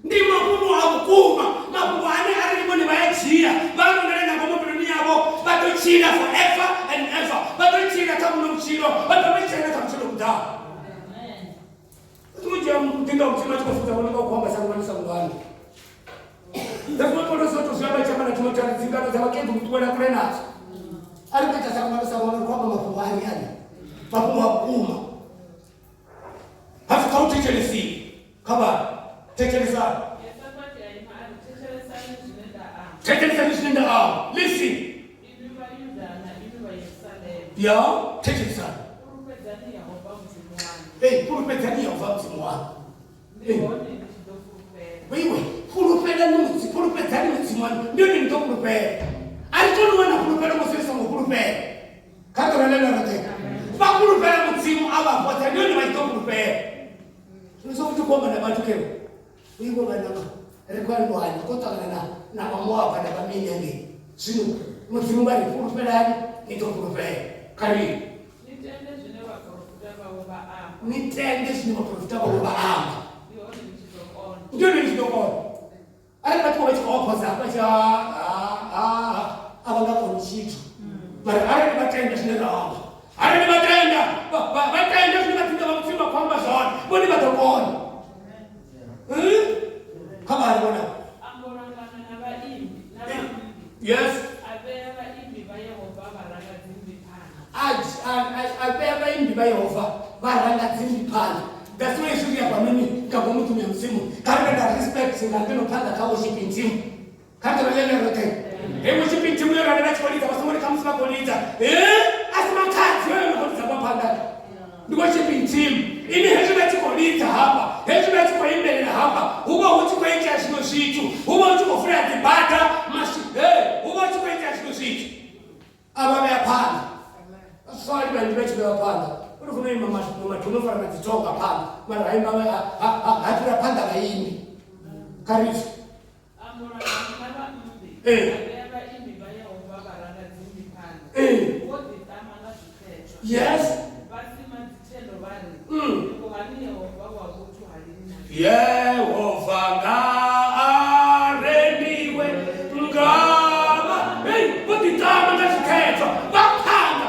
Ndi makumu akukuma, makumu ane alimoni bayachia. Bano ngalenda ngomo yabo, batochira forever and ever. Batochira kamuno mchiro, batochira kamuno kuda. Tumuja mtinda mchima tukufuta woneka kuomba sana manisa ngwani. Ndipo kwa soto zaba chama na tumotana zingano za wakendu mtuwe na kulena. Alipita sana manisa ngwani kwa makumu yani. Makumu akukuma. Hafu kauti chelesi. Kaba tekeleza. Tekeleza nishinda listen. Ya, tekeleza. Purupezani ya mzimu wako. Wewe, purupezani mzimu wako. Ndio ni ndo purupe. Alitono wana purupera mosesa ngo purupe. Kato nalela rote. Ba purupera mzimu aba kwa ndio ni ndo purupe. Tuzo kutukoma na bantu kero. Wewe bana rekwani bwana kota na mamwa bana bamini ndi. Sinu mzimu bali purupera ni ndo purupe. Kari. Nitende sino profita kwa baama. Ndio ndio kwa. Ale watu wacho kwa abanga konchitu. Mara ale batenda sino rawa. Ale batenda sino batenda mtima kwamba zone. Boni batokoni. Kama aliona.
Amborangana na baimbi.
Yes.
Abera baimbi bayehova baranga zimbi pana.
Abera baimbi bayehova baranga zimbi pana. That's why you hear from me kama mtu msimu. Kama na respect na ndio panda kwa worship team. Kama wale wote. Worship team yao wanachukua kwa sababu kama sema kuuliza. Asema kazi wewe unakuza kwa panda. Ni worship team. Ini heshima tukolita hapa. Heshima tukoimbele hapa. Uba uchukue hicho ashino shitu. Uba uchukue fura kibata mashi. Uba uchukue hicho ashino shitu. Aba ya panda. Swali bali wewe panda. Kuna mama tunofa na titoka panda. Mara hii mama hatuna panda baini. Karibu.
Amora na mbi. Abera imbi bayehova baranga zimbi pana. Wote tamanga zitecho.
Yes.
Basi mazitendo bali. Kuhani Yehova wabutu halina.
Yehova ngareniwe ngaba. Wote tamanga zitecho. Bapanga.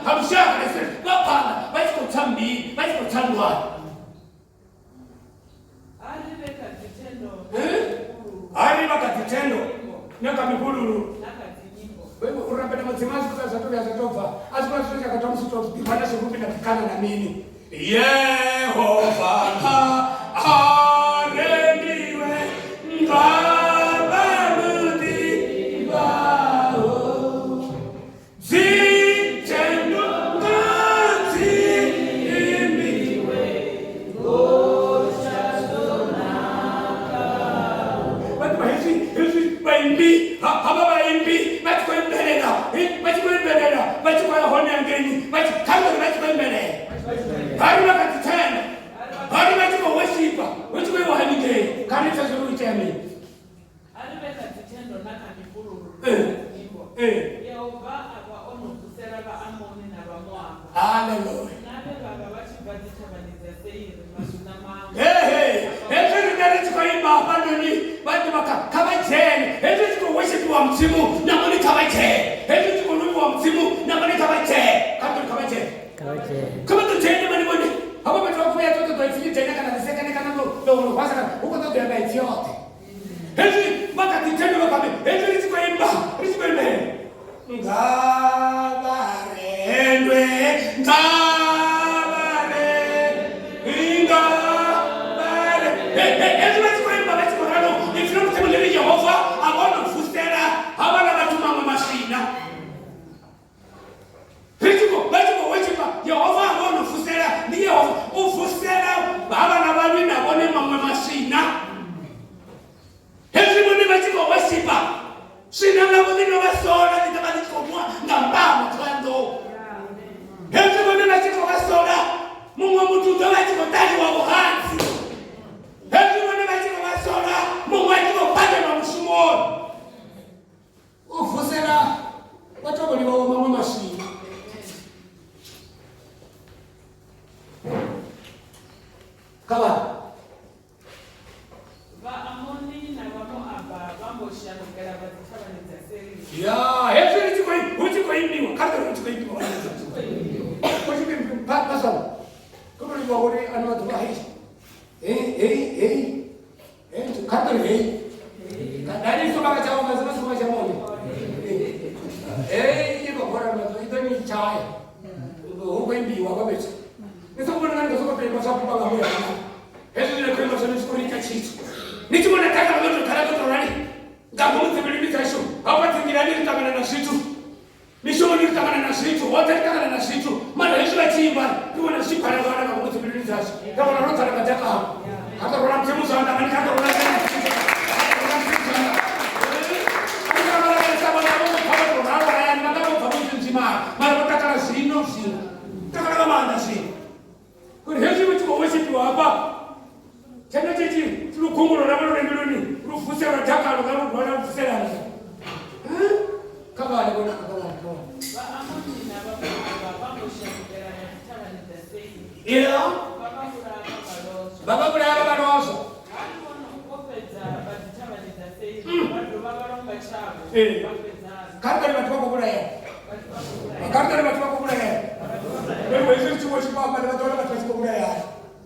Hamshaka lese. Bapanga. Tambi, basi kutandwa.
Alibeka zitendo.
Alibeka zitendo. Nyaka mikulu.
Nakatinyimbo.
Wewe unapenda matimazi kwa sababu ya zatofa. Azikuwa sisi akatamsu tu kipanda shughuli na kikana na nini. Yehova areniwe ngaba mudi bao. Zitendo baimbi, haba baimbi, bati kwa mbelena, bati kwa honi angeni, bati kwa mbele. Hari wakati tena, hari bati kwa worshipa, bati kwa wahanike, kanisa zuru itemi.
Alibeka zitendo naka mikulu. Yehova aba ono kusera ba amoni na ba moaba.
Hallelujah.
Nabe baba bachi badita baniza seiri masuna mama.
Hebu ndio kwa imba hapa nini? Bati kama jeni. Hebu tuko worship wa msimu na moni kama jeni. Hebu tuko nuru wa msimu na moni kama jeni. Kama jeni. Kama kuenda yote. Hizi mpaka kitendo kama hizi zikoimba, zikoimba. Ngabarendwe, ngabare, ngabare. Hizi zikoimba basi kwa nini? Ifuna kutembelela Yehova, abona kufustera, abana batuma mashina. Yehova abona ufusela ndiye ufusela baba na babi na bone mamwe mashina hezi mune batiko wasipa shina na bone no basola nditabadiko mwa ngambamo twando hezi mune batiko basola mumwe mututo batiko tali wa buhanzi hezi mune batiko basola mumwe batiko pande na mushumo ufusela batoboli wa mamwe mashina. Kawan.
Amoni na Moaba bamboshya kugera batabaniza seri.
Ya, hebu uchi kata uchi Pasal. Kau ni bawa ni anu tu bahis. Kata ni. Dari suka kacau macam suka macam ni. Ini kau orang macam itu ni cahaya. Kau imbi wabah betul. Nisa kuona nani kusoka kwa sababu baba huyo. Hebu ile kwenda sana sikuni kachitu. Nicho nataka watu karato nani? Ngapo mtibili kesho. Hapa tingirani nitamana na shitu. Misho nitamana na shitu. Wote nitamana na shitu. Maana hizo la chimba. Ndio na shipa na wana kwa mtibili kesho. Kama na rota na mataka hapo. Hata kuna mtemu sana na kaka kuna sana. Apa? Chana chichi, tulu kungulu na balo nenduluni, tulu fusera jaka lo kalo balo fusera. Kabale bona kabale.
Ba amoni na baba bamboshya kugera batabaniza seri.
Ila baba kula balozo.
Alikono kopeza batabaniza seri. Bado baba romba chabo. Bapeza.
Karta ni batuko kula ya. Karta ni batuko kula ya. Wewe hizo chuo chuo hapa ni batuko kula ya.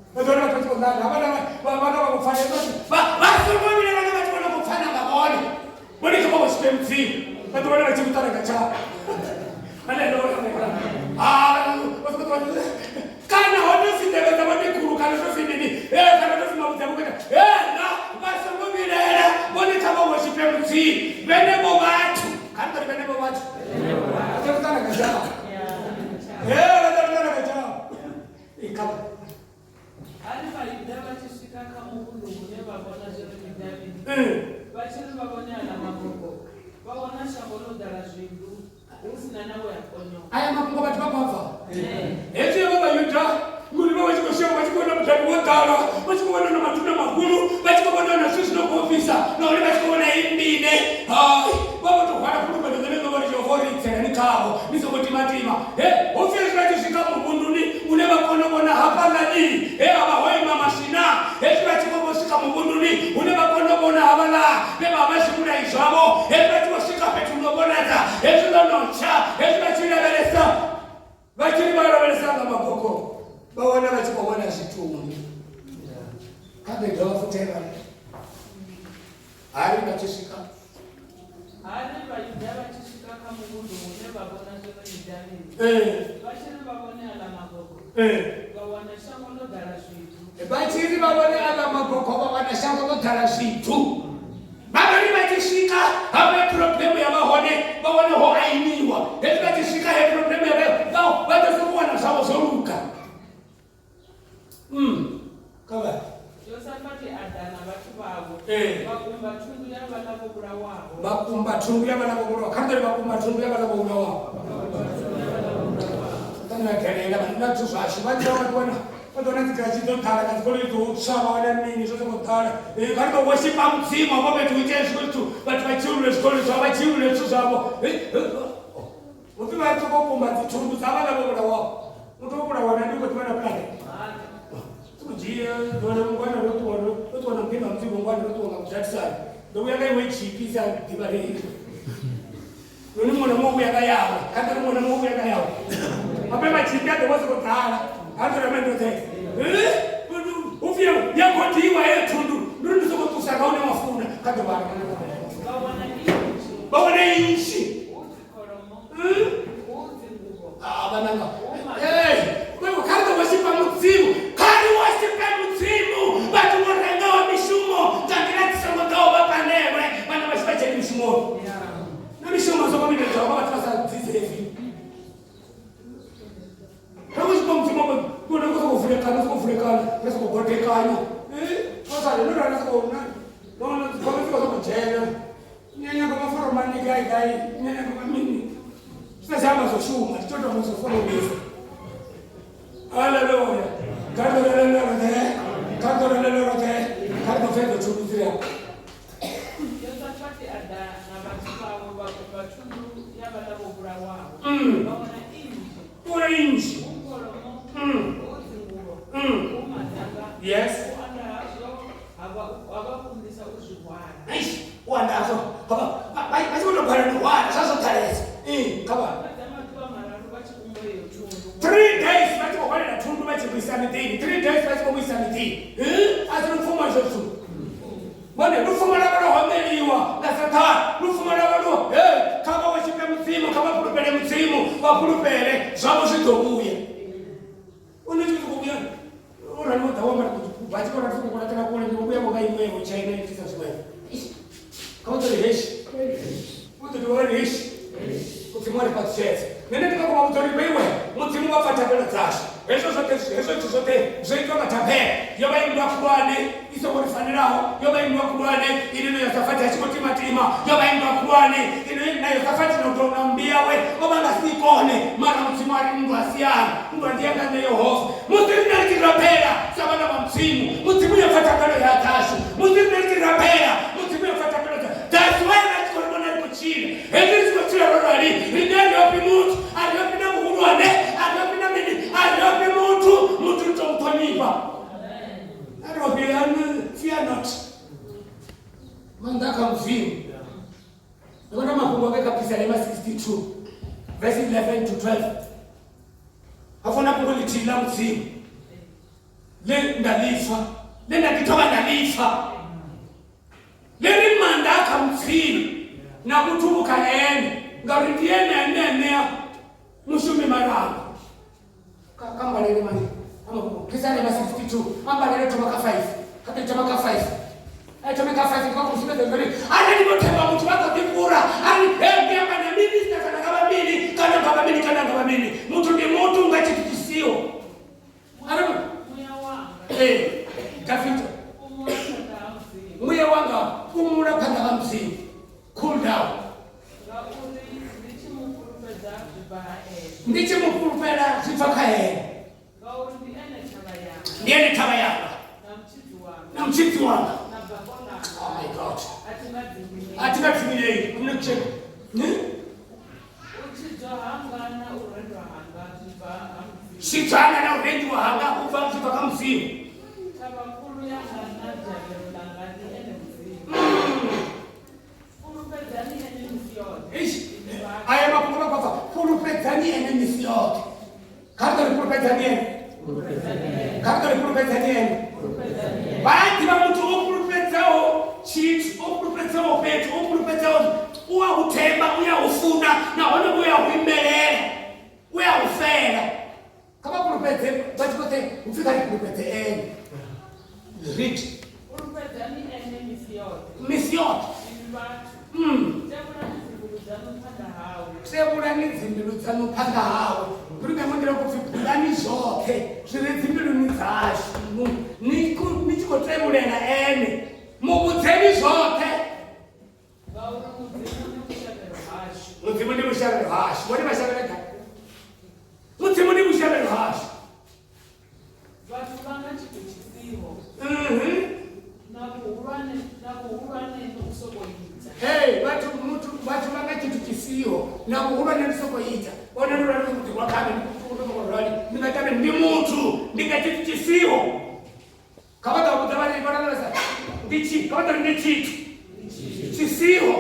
Betul betul betul. Apa kufanya itu? Basuh kami dengan macam kufanya bagoni. Boleh cuma berspemsi. Betul betul cerita dengan kaca. Ada dua orang. Betul betul. Karena orang sih tidak dapat dikuru kalau tu sini. Kalau tu semua betul betul. Nah, basuh kami dengan boleh cuma berspemsi. Benar bawat. Kan tadi benar bawat. Cerita dengan kaca. Betul betul kaca. Ikat.
Ali balidaba chishika kama mundu mune babona zero midabi. Bachiri babona ala makoko. Babona shangolo dala jindu. Usina nawe yakonyo.
Aya makoko batu bapa. Eti baba yuta. Nguli baba chiko shamba bachiko na mtani wotala. Bachiko bana na matunda makulu. Bachiko bana na sisi na ofisa. Na wale bachiko bana imbine. Hai. Baba to hana kuluka ndio ndio bali jofori tena ni kao. Niso motimatima. Ofisa chishika mubunduni. Uneba kono hapa ngani. Aba hoi mama sina. Eti chiko shika mubunduni. Uneba kono habala. Beba bashi kuna ishamo. Eti shika petuno bonata. Eti ndo cha. Eti china belesa. Bachiri bana belesa na makoko. Bawana bachiko bana shituni. Kabe ndo futera. Ari bachishika.
Ali balidaba chishika kama mundu mune babona zero midabi. Bachiri babona ala makoko. Bawana shangolo dala jindu.
Bachiri babona ala makoko bawana shangolo dala jindu. Baba ni bachishika habe problemu ya mahone bawana ho ainiwa. Eti bachishika he problemu ya bao batasokuwa na sawa soluka. Kawa.
Yosafati adana batu babo. Bakumba tundu ya banabogura wabo.
Bakumba tundu ya banabogura. Kandari bakumba tundu ya banabogura wabo. Tana kelele bana tusashi banja wana. Wadona tikaji don tala katikoli tu shaba wala nini zote motala. Kando wasi pamzima wabe tuite shultu. Batu bachulu skoli so bachulu tu sabo. Utu watu bakumba tundu sabala bogura wabo. Utu bogura wana ndio tuwana plane. Dia dona mwana rotu wana mpima mzigo mwana rotu wana kujatisani. Ndio yanga iwe chipisa dibare. Nuni mwana mungu yanga yao. Kata mwana mungu yanga yao. Mapema chipia de wazo kutala. Hata na mendo te. Ufia yako tiwa yetu ndu. Ndio usakaone mafuna kade bana
Bawona inji.
bawona inji
Uzikolomo.
hmm
Uzingubo.
bananga wewe kade wasipa muzimu kade wasipa muzimu batu morenga wa mishumo ngakirati songo do bapanewe bana wasipa cheni mishumo na mishumo zo mimi ndio baba tunasa zizi Kawis bom cuma guna ko fulekan, nasa ko gotekanya. Masa lelo nasa ko na. No ko jena. Nyanya ko maforma ni gai, nyanya ko mini. Sasa sama so shuma, toto mo so fono hivi. Haleluya. Kado lelo rote. Kado fedo chumuzira.
Yosafati ada na batukawo batundu yabala bobura wao. Bawona inji.
Ura inji. Yes. Nice. Wonderful. I don't know what. That's what Come on. 3 days. Let's go. What? 2 days. We stand it. 3 days. Let's go. We stand it. I don't know much of you. Bwana, rufuma na bado homeliwa. Na sata, rufuma na bado. Kama washipe mzimu, kama kulupele mzimu, wakulupele. Zabo zitobuya. Unajua kubuya. Ora no tawamba kutukuba. Chiko na tuko kunataka kule kubuya mboga imwe China ni kisa swewe. Kama tuliheshi. Mtu tuliheshi. Ukimwona pa chese. Nene tuko kwa mtori wewe. Mtimu wafata bela tashi. Eso sote. Zeito matape. Yoba imwa kubane. Iso kwa fanirao. Yoba imwa kubane. Ili no yasafati asikotima tima. Yoba imwa kubane. Ili na yasafati no tonambia we. Obanga sikone. Mara mtimari Mungu asiana. Mungu ndianga na Yehova. Mtimu nalirapela. Sabana wa mtimu. Mtimu yafata bela ya tashi. Mtimu nalirapela. Mtimu yafata bela. That's why that's going on in Chile. And this is what you're already. Rinani wapi mutu. Aliopi na muhuruane. Aliopi na mini. Aliopi mutu. Mutu mtonipa. Fear not. Mandaka mzimu. Ndio mafungo yake kabisa Lema 62 verse 11 to 12. Afuna kulitila mzimu. Le ndalifa. Le ndakitoka ndalifa. Le mandaka mzimu. Na kutubuka ene. Ngarindiene nene mushumi maranga. Kamba lele mani. Kisa Lema 62. Amba lele tumaka 5. Kati tumaka 5. Tumeka 5 kwa kushika dengari. Ana nimotema mtu wako kipura. Ani hapa na mimi sasa kama mimi kana kama mimi. Mtu ni mtu ngachitikisio. Ana
Muya wanga.
Tafito.
Muya wanga.
Umura kanda msi. Cool down. Ndiche mukupera sifakae. Ndiye tabayanga. Na mchiti wanga. Oh my God. Atika timile. Mnacheka. Sitana na urendi wa hanga kufa sifaka msimu. I am a Purupetani and Missiot. Carter Purupetanian. Carter Purupetanian. Why did I to Purupetao? Cheat, Purupetao, Pet, Purupetao. Who are Utema, we are Ufuna, now we are women. We are fair. Come on, Purupet, but what they Purupet. Rich.
Purupetani and
Missiot. Sebula nizimbilu tsanu phanda hawo kuri kamandira kufipulani zoke zvire dzimbilu nidzashi nichiko tsemulela ene mukudzeni zoke mudzimu ndi mushavelo hashi wani mashavelo gani mudzimu ndi mushavelo hashi
vantu vanga chikuchisiwo nakuhulwane nokusokoyidza
vatu vanga chitu chisiyo nakuhulwane nokusokoyidza onanulani kuti kwakame ndikutukutokokolwani ndingatame ndi mutu ndingachitu chisiyo kavata wakudza vanaivanalasa ndichi kavata ndi chitu chisiyo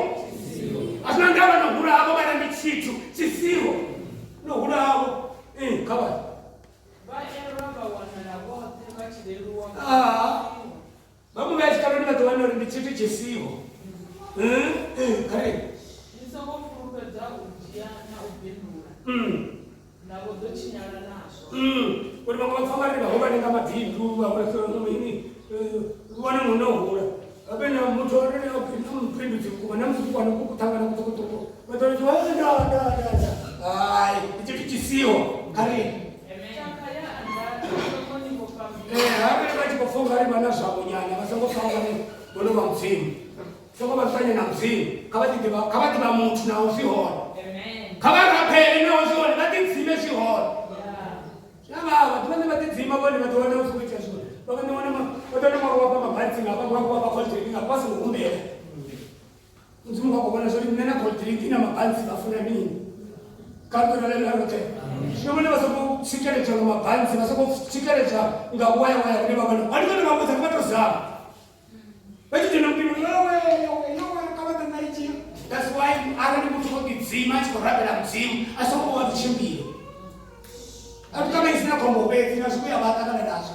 asina ndava nohula havo vana ndi chitu chisiyo nohula havo kavata vamuvachikaloni vatovanori ndi chiti chisiwo kare
isongofurukadza ujiya naubhendura navo dochinyara nazvo
kuti vamwe vapfamarira vanenga mabhindu vamweini vana munohura apena mutorereopinda mupindudzi kuvana muzukwana kukutangana kutokotoko vatoreti vadadadada hai ichiti chisiwo kare havene vachikofunga ari vana zvavo nyanya vasangofanga vonova mudzimu soko vasanye namudzimu kavati vamutu nawo zvihona kavaraperi nawo zvihona vatidzime zvihona zvavava tivane vatidzima vone vatoona usikuita zvihona vatone makuva pamabhatsinga apakuva pacoldrink apasi kukumbera mudzimu kakuvona zvoti munena coldrink ina mabhanzi vafuna mini katoralelarote zvinovone vasokuchikeredza ngamabhanzi vasokuchikeredza ngawayawaya kune vavana vanivane vamwedza kuvatozama vachitenda mpino kavatanaichia thats why arani kuti kotidzima achikorapera mudzimu asokuva tichimbire ati kama isina kombopedzi nasikuya vatakana nazvo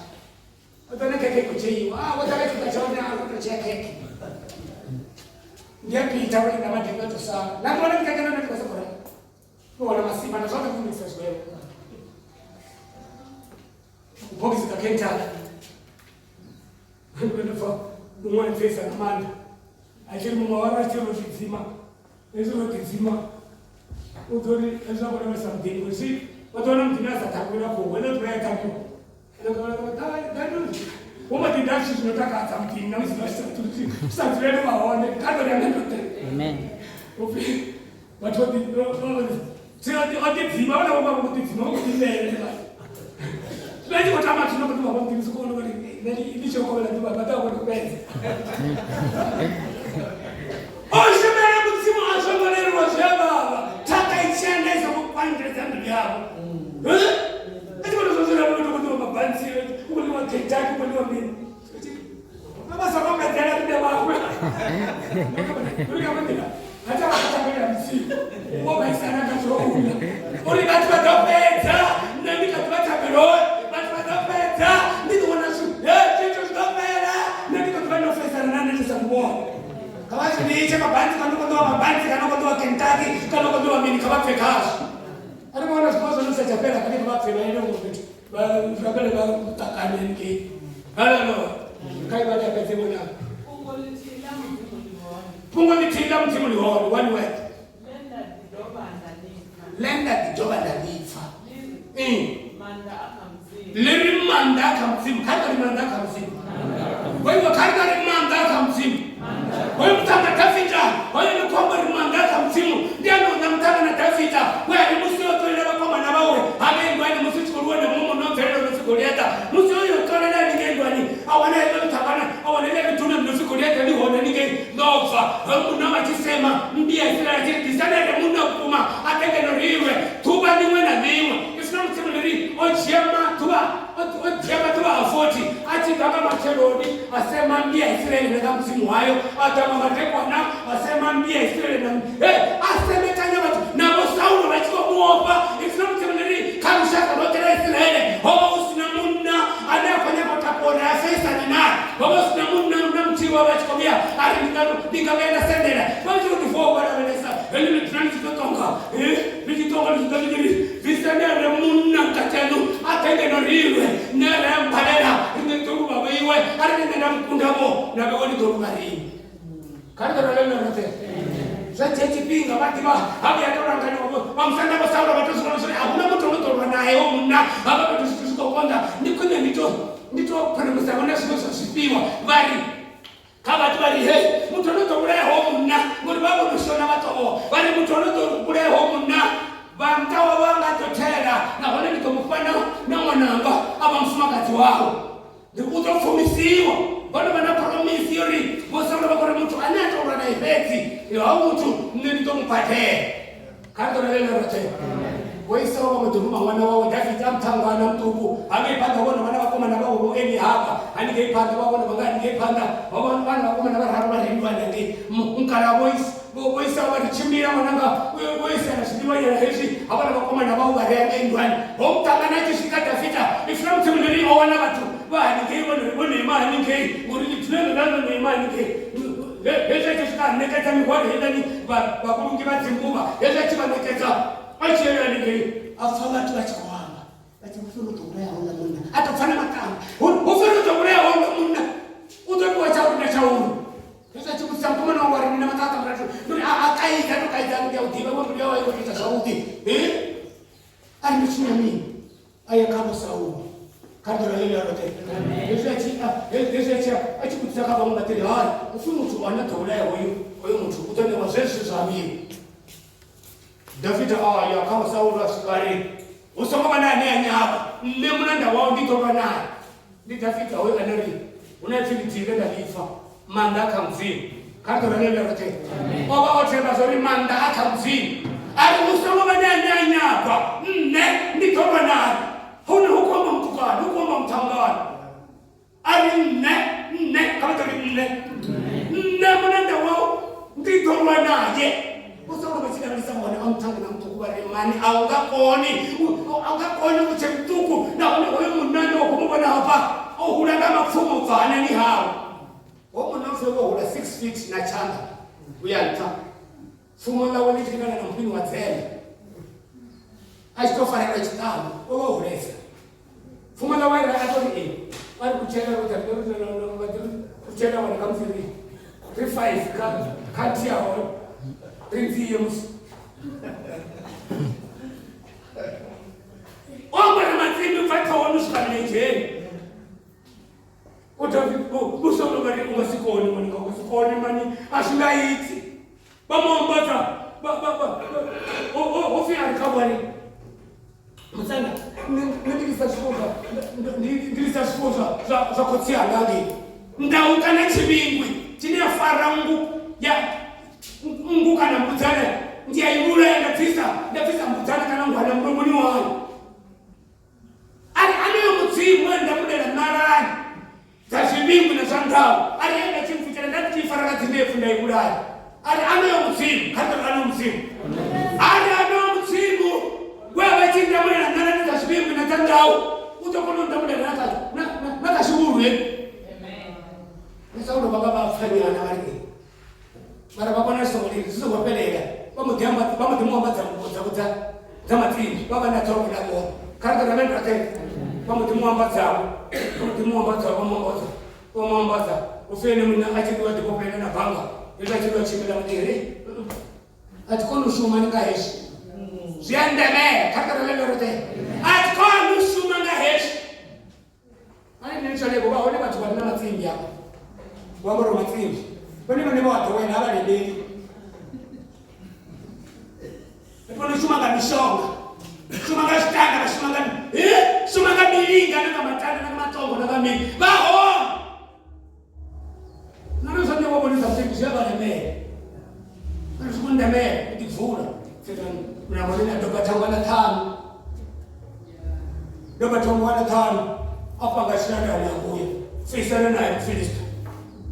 atone keke kucheiwa watakachika chaona akutochea keke ndiyapita kulinda madhenga tosara nakuona ndikakenanatikasekora kuona masimba nazvaka kundisa zvewe bhokisi kakentaka andoendofa umwanzesa namanda achiri mumawara achirinotidzima esinotidzima utori ezvakona something wesi watoona mudhini azatakwira kuwenoturaetaku umati ndashi zvinotakadza mudhini namusivasatuleni vaone katoriangandote atidzima vanavomavokutidzima vokutilelela zvinachiotama zvinokuti vavomutinisikuona ndichokovela ndivabatavotikubenza oshemera mudzimu azvongolerwa zvevava takaichiandaisa kukwandireza mbiri yavo achikotozoziravanotokutiva mabhanzi kuliwa ketaki kuliwa mini mabasa kwangadzana kude vakwe urikamadira hatavakatamira musiku womaisanagatouya uri vati vatopedza nendikati vatamiroi vati vatopedza ndikuona chicho zvinopera nendikati vanofesana nanetisa kuona kavachiniiche mabhanzi kanokondiwa mabhanzi kanokondiwa kentaki kanokondiwa mini kavapfekazvo arikuona zvikozo nosachapera kanenge vapfeka ine muvitu zvapere vakutakanyenge halalo kaivadakadzemona kungolitila mudzimu lihone one word lenda didoba ndalifa liri manda akamdzimu kaikari manda akamdzimu wewe kaikari manda akamdzimu wewe mutanga Davida wewe nikomba ri manda akamdzimu ndianona mutanga na Davida wewe musiyotorera vakomana vawe havengwani musichikuruona mumo nomverero nosigoliata musiyoyotorera ningendwani awana evetavana awana evituna nosigoliata lihona ninge nobva muna vachisema mbiya Israeli chiridisanere muna kuma atengenoriwe tuba nimwe na nimwe isina mudzimu liri ojema tuba afoti achigamba macheloni asema mbiya Israeli nega mudzimu wayo atama matekwana asema mbiya Israeli asemetanya vatu navo Saulo vachikomuopa isina mudzimu liri karushaka rotera Israeli hova usina munna anafanya kutapora afesani naye hova usina munna unamchiwa vachikomia ari ndingavenda sendera vachikutifovaramenesa elilitinanichitotonga lichitonga lichitolidiri visenere munna mkatenu atengenoriwe nerempalera ringetoluvaveiwe arinengena mkundavo naveonitoluvarini karikarolelerote zvachechipinga vativa havyatorangana vamusanda vasaura vatosikonosore hakuna mutonotorwa naye womunna hava vatositosikokonda ndikune nditopanemusavona zvinozvazvipiwa vari kavati vari hei mutonotourayaho munna ngoti vavonoshona vatovo vari mutonotourayaho munna vamtawa vangatotera navone nditomufana namwananga avamusumakazi wavo ndikutopfumisiwa vano vana promisi yori vosaura vakore mutu anatoura naipedzi hautu ndinitomupatera kantorelelerote voisawa vamudhuruma mwana wavo Davhidhi amutangana mutuku angeipanda vona vana vakomana vavo eni hapa angeipanda vavona vanga angeipanda vana vakomana vararo varendwanenge mukara voisawa varichimira mwananga voisana zvidivaira hezvi havana vakomana vavo variangeindwani vomutangana achisvika Davhidha ifuna mudzimu liri owana vatu vahaningei vonemahaningei uri tinenganano nemahaningei hezvo chikaneketa migwaro hedani vakurungi vadzimbuva hezvo chivaneketa achiyeranike afamati vachikwamba vachikufunotoureyaona munna atofana makamba ufunotoureyaona munna utopiwa chaurina chauru hezvo chikusamkomana wangwari mina makakamaratu akaita tokaita ndiaudiva wemuriyawaikoita zvauti ari muchinyamini ayakavo sauru kandora ile yote yesu achikutaka kwa mbateli hai ufumu tu anatolea huyo mtu utende wazesi za mimi David ya kama Saul askari usoma nani anyaba mlemuna wao ndito bana ndi David wewe anari unatilitika dalifa manda kamzi kandora ile yote baba wote bazori manda akamzi ari usoma nani anyaba ndito bana huna huko mtukana huko mtangana ari ne kama tari ne mnanda wao ndito naje usoro basika nisamwana amtanga na mtukubare mani aungakoni kuchemtuku na ule munando kumubona hapa au hulanga mafumo mfana ni hao wao mnafo hula 6 feet na changa uyanta fumo la wale tingana na mpini wa tele Aistofare kwa chitano, owo uresa. Fuma la waira atoni wali kuchela kuchela wali kamfiri. 35 kati yao 3 years. Omba na matimi fata wonushka nje. Utavi busolo bari ungasikoni mani ungasikoni mani ashingaiti. Bamombata ofi alikabwani. Mzanga, ndilisashifoza za kotia ngangi. Ndauka na chibingwi. Chini ya farangu ya nguka na mutane. Ndia ibula ya ndafisa mutane kana mwana mdomoni wangu. Ani yo mutimu wenda muda na narani. Za chibingwi na sandao. Ani enda chimfuchana ndati chifaranga tindefu nda ibula. Ani yo mutimu. Hata ano mutimu. Ani yo mutimu. Wewe chinda mwana nana tasbihu na tandao utakono ndamda na kashuru amen nisaulo baba bafanya na wali mara baba na sokoli zizo kwapelela bamudimwa za zamatini baba na toka na go karga na menda te bamudimwa za ufene mna achidwa dikopela na banga ila chidwa chimela mdiri atikono shumani kaheshi Ziandeme, kakara lelo rote. Atko musumanga hesh. Ani nishale kuba wale watu wana matindi hapo. Wamoro matindi. Kwani mnemo watu wena hala ndeni. Epo sumanga mishonga. Sumanga stanga, sumanga bilinga na matanda na matongo na kami. Baho. Nani sanje wabo ni tafsiri shaba ndeme. Nani sumanda me, ndivura. Sedan unamwona doba tangwana tano. Doba tangwana tano. Hapa ngashana na nguye. Sasa na Filisto.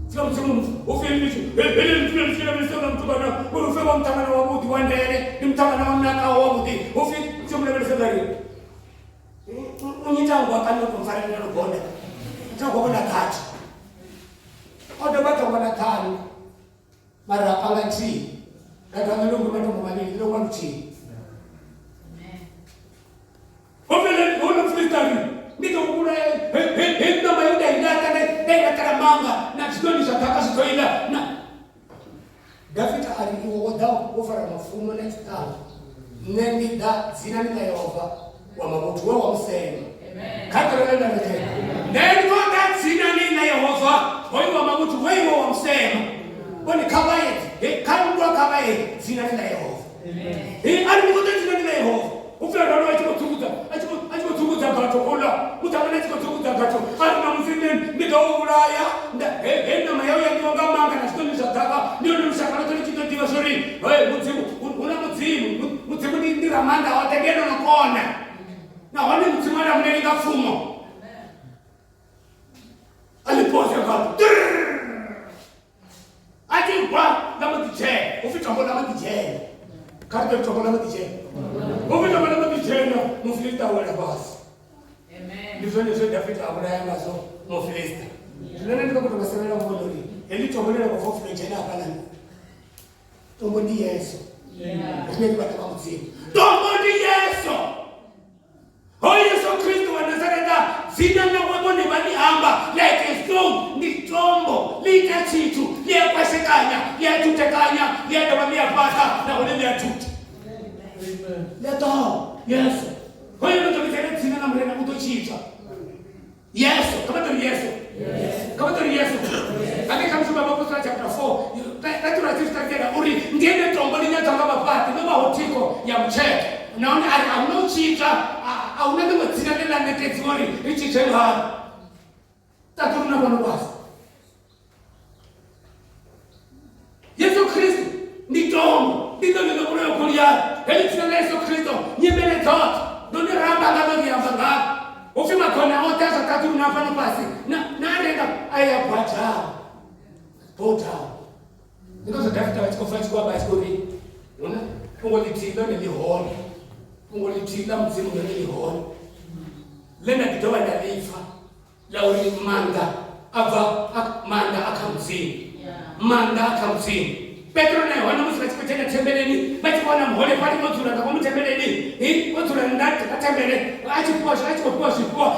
Sio mtumu, ufilishi. Filishi na mtubana. Urufema mtamana wa budi wandele, ni mtamana wa mnaka wa budi. Sio mnabele gari. Unyitangu akano kumfanya na rukonda. Ndio kuona kati. Doba tangwana tano. Mara panga nchi. Kata nalungu matongo mabili ndio wanchi. Amen. Ono Filistari. Ndio kula henda mayuda indaka na karamanga na sidoni sataka sitoila na David aliwadao ofara mafumo na kitao. Neni da zina ni Yehova wa mabutu wao msema. Amen. Kata nenda nje. Neni da zina ni Yehova wa mabutu wao msema. Boni kabaye, kanwa kabaye zina ni Yehova. Amen. Ali mkote zina ni Yehova. Ufira ndio achikotuguza batokola, utamana achikotuguza bato. Ali na mzinde ndio ulaya, ndio mayo ya ngonga manga na stoni zataka, ndio mshakala tuli kitu divasori. Mutimu, una mutimu ni ramanda wategeno na kona. Na wale mutimu na mneni kafumo. Alipoza kwa ati kwa kama kiche, ufika mbona kama kiche. Karbe kutoka kama kiche. Ufika mbona kama kiche na mufilista wala basi. Amen. Ndivyo David Abraham aso mufilista. Tunene ndiko kutoka semela mbodori. elitobolela ngofofulejela hapana tombo ndi Yesu kumele bataka muzimu tombo ndi Yesu o Yesu Kristo wa Nazareta zina na wabone bali amba like a stone ni tombo lita chitu liya kwasekanya liya tutekanya liya dawamia pata na ulele ya tuti leto Yesu hoyo ndo kitele zina na mrena kutochicha Yesu kama to Yesu kama to Yesu ake kamshuba Mapostoli chapter 4 tatu na tisa tena uri ndiende tombo linya tanga mapati noma hotiko ya mcheke naona aunochicha aunenge mudzina lela nekezi uri ichichelo ha tatu na bwana basi Yesu Kristo ni tombo ndilo kuleyo kulia elitsina Yesu Kristo nyembele tot ndio ramba ngalo ya mbanga ufima kona otasa tatu na bwana basi na renga aya bwacha bota because David was confessed by story unaona ungolithinda nelihona ungolithinda mzimu nelihona lena kidoba ndalifa la uri manda akamzini manda akamzini Petro naye wana musikachikutenda tembeleni bachibona mhole pali modzula ngakomutembeleni modzula ndati katembele achikuwa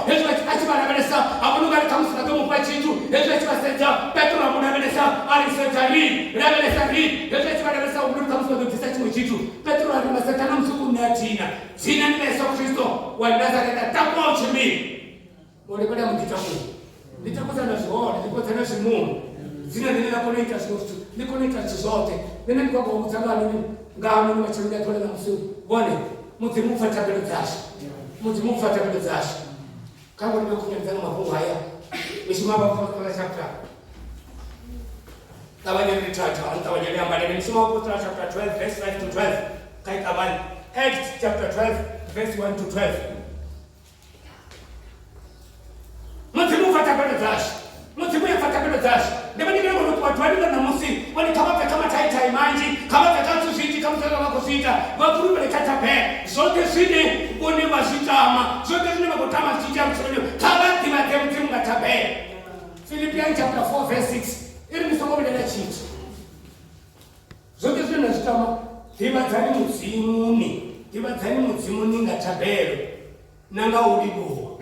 hezo achibarabelesa abonuga kamusika tomupa chitu hezo achibasenja Petro amunabelesa alisetari rabelesa ri hezo achibarabelesa ubulu kamusika totisa chimwe chitu Petro alimasatana msuku natina zina ni Yesu Kristo wa Nazareta tapo chimi ole kwenda mkitabu nitakuza na zote nikoza na simu zina nina connecta ni connecta zote nina kwa kwa mtangano ngano ni machulia tole na msu bone mzimu fuata bila zashi mzimu fuata bila zashi kama nimekuja mzana mafungu haya mishima baba kwa chapter tabanya ni tata tabanya mbele ni mishima kwa chapter 12 verse 5 to 12 kai tabanya Acts chapter 12 verse 1 to 12 mzimu fuata bila zashi mzimu fuata bila zashi ndabani ngalo kwa watu na musi wali kama taita imanji kama tatu siti kama sala wako sita wapuru wale kata pe zote sine bone basitama zote zine makotama sita msonyo kama timate mtimu ngatape Philippians chapter 4 verse 6 ili nisoma bila chichi zote zine nasitama tibadzani muzimuni ngatabelo nanga ulibo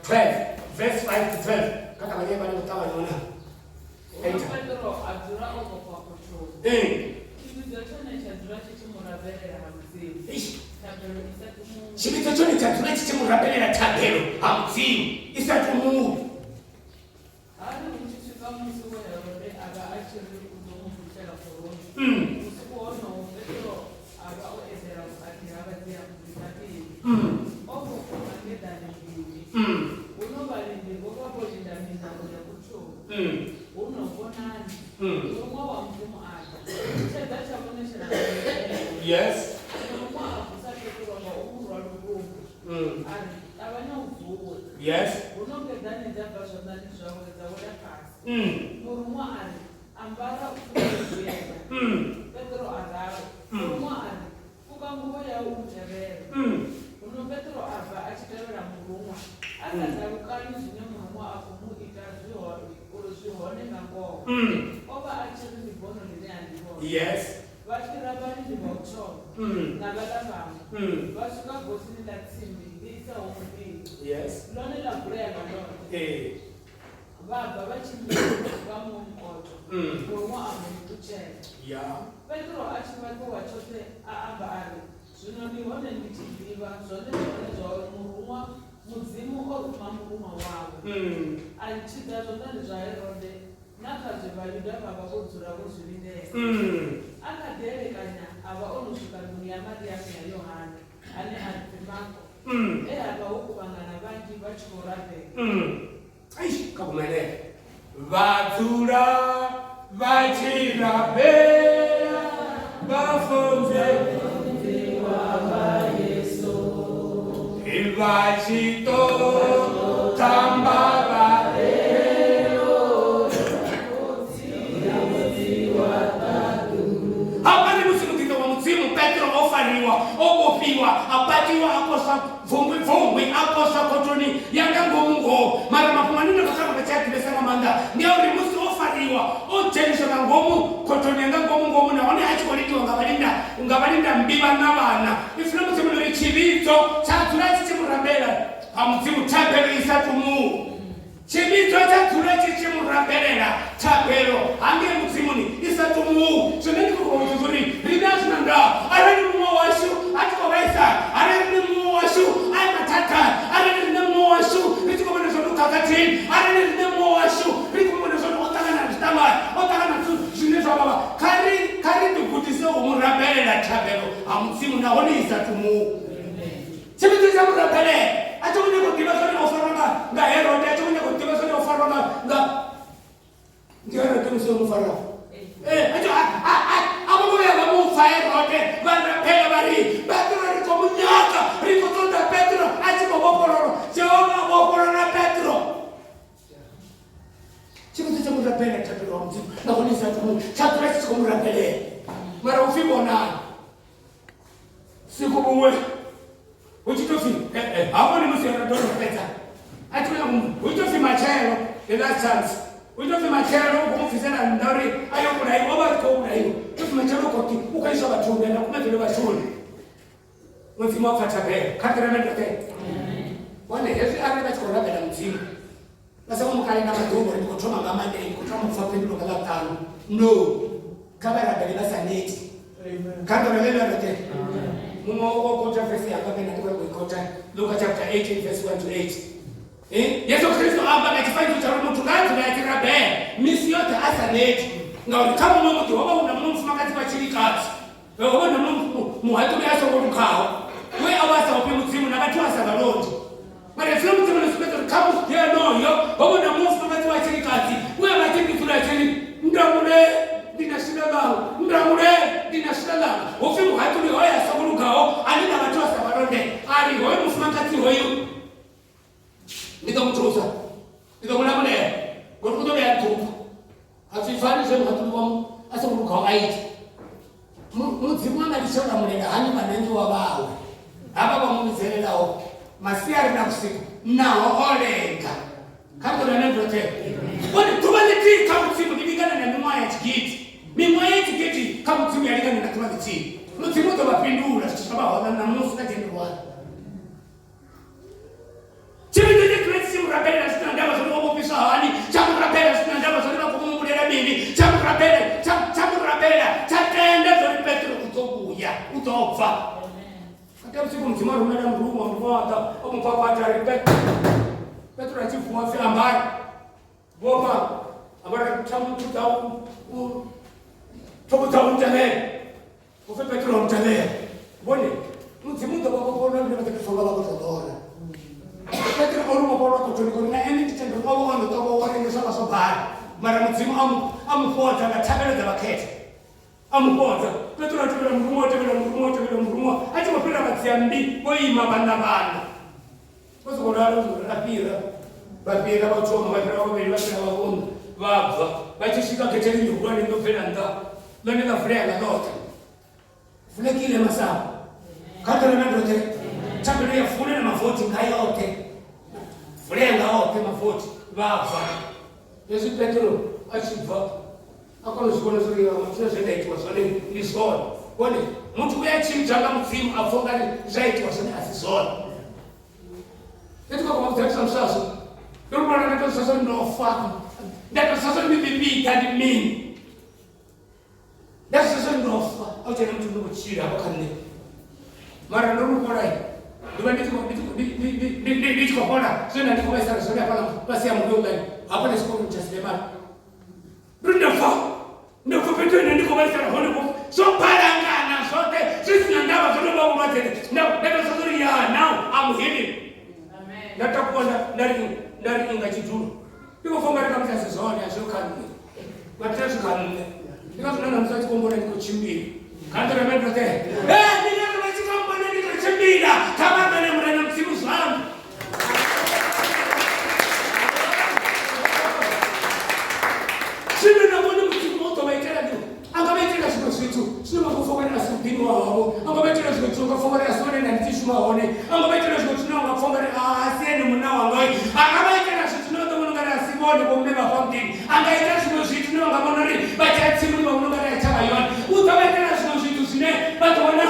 12 verse 5 to 12 kaka baje bali mtawa niona
Petro adura kwa kucho kitu chochote cha adura chichimurabelera hamzimu tabelo isatumu
chitu chochote cha adura chichimurabelera tabelo hamzimu isatumu
ari uchishuka musuko yarode aba achiri kuzomufuchela koroni usikuona Petro aba oezera akira batia kuzitati obo kwa ngedani unobalinde ngokabolinda mina ngoya kucho unobonani umwe wa mfumo aka chedza chamoneshera
yes
umwe akusakekurwa ngaumurwa lukumbu ari abanya uvuwe
yes
unongedani dzabvazvandani zvavo dzawoda pasi murumwa ari ambara ufuezvega Petro araro murumwa ari ukanguva yaumutevera uno Petro abva achitevera murumwa asadzarukani zvine murumwa akumuita zvihone nangoho oba achiri migono rine handivona
yes
vasvira parindima utsongo navadavamo vasvika gosini latsimbi ndiisahomupiri
yes
lone labhureya vanoti vabva vachimira mumoto murumwa amurikuchera
yeah
Petro achivatowa chose aamba ari zvino ndihone ndichiziva zvone zvone murumwa mudzimu oruma murumwa wavo achichidza zvondani zvaherode nakazve vayudha vava vodzura vozvirindera akaderekanya ava onosvika nhuni yaMariamu naYohana ane Arifimako ehava wokuvangana vanji vachikorabheka
aishi kakumeleka vadzura vachirabhera vafunze Vachito tambara hapa ni msimu wa msimu Petro offering ofariwa, ogopiwa, abatiwa aposa vumbi aposa kotoni yanga ngomu mara mafumanino kakama kachati besanga manda ndio rimusi ofariwa ojenisho na ngomu kotoni yanga ngomu na one hachi koliti ungabalinda mbiba n'abana ifuna mutimu lori chibizo chatulachi chimurambera amutimu chapelo isatumu chibizo chatulachi chimurambera chapelo ange mutimuni isatumu choneni kukozuri rinasnanda arani muwashu atikobaisa arani muwashu ai matata arani muwashu ritikomana zonu kakati arani muwashu ritikomana zonu otagana stama otagana zuneza baba kari dukutise umurambera chapelo amutimu na oni isatumu chibizo chamurambera achone kokiba zoni ofaranga nga Herode achone kokiba zoni ofaranga nga ndio kimso mufara abamoya bamufa Herode barapela bari Petro rikomunyaka rikotonda Petro achiko bopororo Jehova bopororo Petro chibizo chamurambera chapelo amutimu na oni isatumu chatresi komurambera mara ufibona sikubuwe uchitofi hapo ni msiana dono pesa atuna uchitofi machero the last chance uchitofi machero kumfizana ndari ayo kuna hiyo baba kuna hiyo uchitofi machero kwa ukaisha batunde na kuna vile bashuri mzima fatabe kadra na ndote wale Yesu anaenda kwa na mzima sasa kama kaenda madogo ni kuchoma ngama ndeni kuchoma mfapendo kala tano no kabara bela saneti amen kadra na ndote Mungu kota verse hapa na kwa kota Luka chapter 18 verse 1 to 8. Yesu Kristo amba na kifanya cha mtu gani tunayatira be. Misi yote hasa neti. Na kama Mungu kiwaba unamnumfuma katika chirikati. Wewe unamnumfu muhatuli hasa urukao. Wewe awasa wapi mzimu na watu hasa baloti. Mara filamu tena nasipeta kama ya no yo. Wewe unamnumfuma katika chirikati. Wewe matiki tunachini ndamule dinashidala ofimu hatuli hoya sabulukao alina batoa sabaronde ali hoye mufumakati hoyo nitamutuza nitamunamune ngokuto ya tuku afifani zenu hatuli asabulukao aiti muzimwana lishola mulenga hani manengi wabawe aba bamumizelelao masiari na kusiku nao olenga kato na nendote wani tubaliti kamusimu nibigana na mimwa ya chikiti mimwa ya chikiti kamusimu ya ligana na tubaliti mutimu to bapindula shaba na musu na tendo wala chibidde kresi murabela sina ndaba zo obo pisa hani chamu rabela sina ndaba zo kumumulera bini chamu rabela chatenda zo Petro kutobuya utopfa kata usiku mtima rumela mrumo mwata omupapa atari Petro achifuwa fi ambaye Boma, abara chamu tutau tobuta mtale. Ufe Petro mtale. Bone, mtimundo bako bona ndio mtakifanga bako todora. Petro borumo bora kutoni na eni kitendo bako wana tobo wale ni sala sobara. Mara mtimu amufuata na tabela za bakete. Amufuata. Petro atubira mrumo. Ati mapira batsiambi boima bana. Koso kodalo rapira. Bapira bachoma bapira babiri bapira babona bava bachishika keteli yubani ndo felanda lone na frega dota fulekile masaba kata na ndote chapelo ya fule na mafoti ngayote flenga ote mafoti bava Yesu Petro achiva akona zikona zuri ya mtu zenda itwa sone ni sone kwani mtu yachimjanga mzimu afonga zaidi wasone asisone Etuka kwa mtaka samsasa Yung mga natin sa no fuck. Dahil sa sasun bibibi tadi min. Dahil sa sasun no fuck. Ako siya naman tunod siya ako kanil. Mara nung ko rin. Diba dito ko pala. So na di ko may sarang sorry ako pasi ang mga ako na sa kong just leman. Pero na fuck pito na di ko may sarang hono ko. So parang nga na sote. Sis na dapat sa lubang umatin. Now dahil sa sorry now I'm healing. Amen. Natapuan dari inga chituru ndiko fonga kama sasa zone ashokani matatu kanne ndiko tunana msachi kombona niko chimbiri kandira mendo te ndiko msachi kombona niko chimbira kama kana mrana msimu sana sina na mwana msimu moto baitela ndio angabaitela siku situ sina makufonga na siku wao angabaitela siku chituka fongore asone na tishuma one anga baitela chituka nga fongore asene muna wangai anga baitela chituka ndo ngara sibone bomeba famtini anga ita chituka nga monori bacha tsimu ngo ngara chaba yon utabaitela chituka sine batona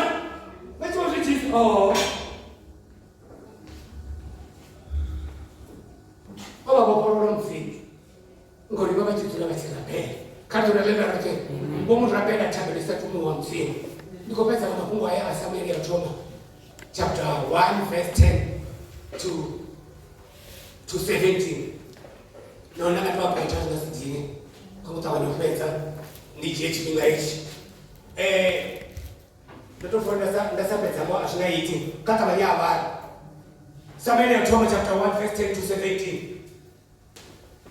bacho chituka oh aba boporo mfiki ngori baba chituka bachela pe kato na lenda rake bomu rapenda tabelesa tumu wa mfiki niko pesa kama fungu haya Samuel ya Choma chapter 1 verse 10 to 17 naona kama kwa tatu na sitini kama utaona pesa ni jechi bingaiki ndio fonda ndasa pesa mwa ashina yiti kaka banya habari Samuel ya Choma chapter 1 verse 10 to 17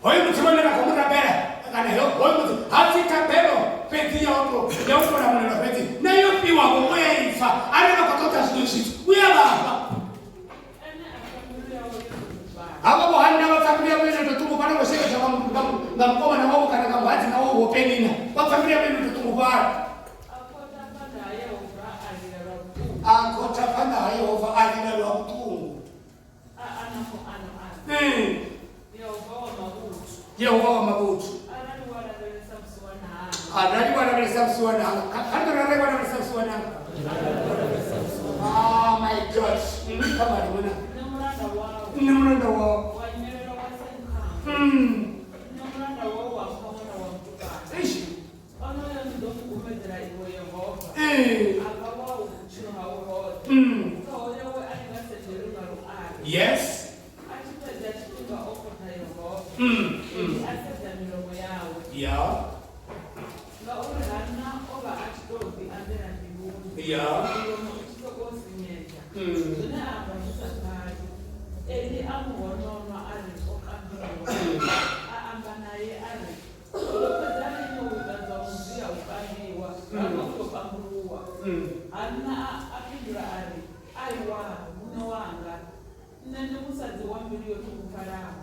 hoyo mtumana na kumura bela kana hiyo hoyo hafika belo peti ya watu na mwana peti na hiyo piwa kwa ifa ana kutoka sisi uya baba hapo hana wa familia wewe ndio tumupana kwa shaka na mkoma na wao kana kambati na wao openi na kwa familia wewe ndio tumupana akotapanda hayo over alina wa mtungu Yehova wa mabutu Anani wana Samsona. Hata na wana Samsona. Oh my God. Ni kama ni mwana. Ni mwana wao.
Wanyelelo wasenka. Nyamranda wao wakomana wa mtuka.
Ishi.
Ono ya ndo kumedra iwo Yehova. Akawa uchino hawo. Kaole we alingase jeruga ruari.
Yes.
Achita jachika okota Yehova. Aseta milomo yawe.
Yeah. Yeah.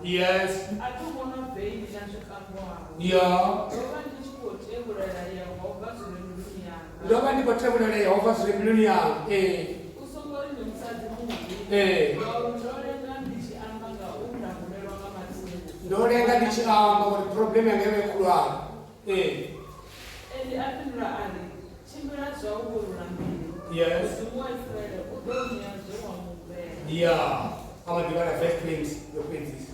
Yes. Yeah. Ndoba ndiko tebula le Yehova zilibuluni ya
usongoli nomsazi Mungu ndole ndichi anga unda kulelwa kama tsini
ndolenga ndichi anga kwa problem yangewe kulwa
eli apindura ali chimbira cha uhuru mbili
yes
simwa Israel udoni ya zwa Mungu
yeah kama divana first things your princess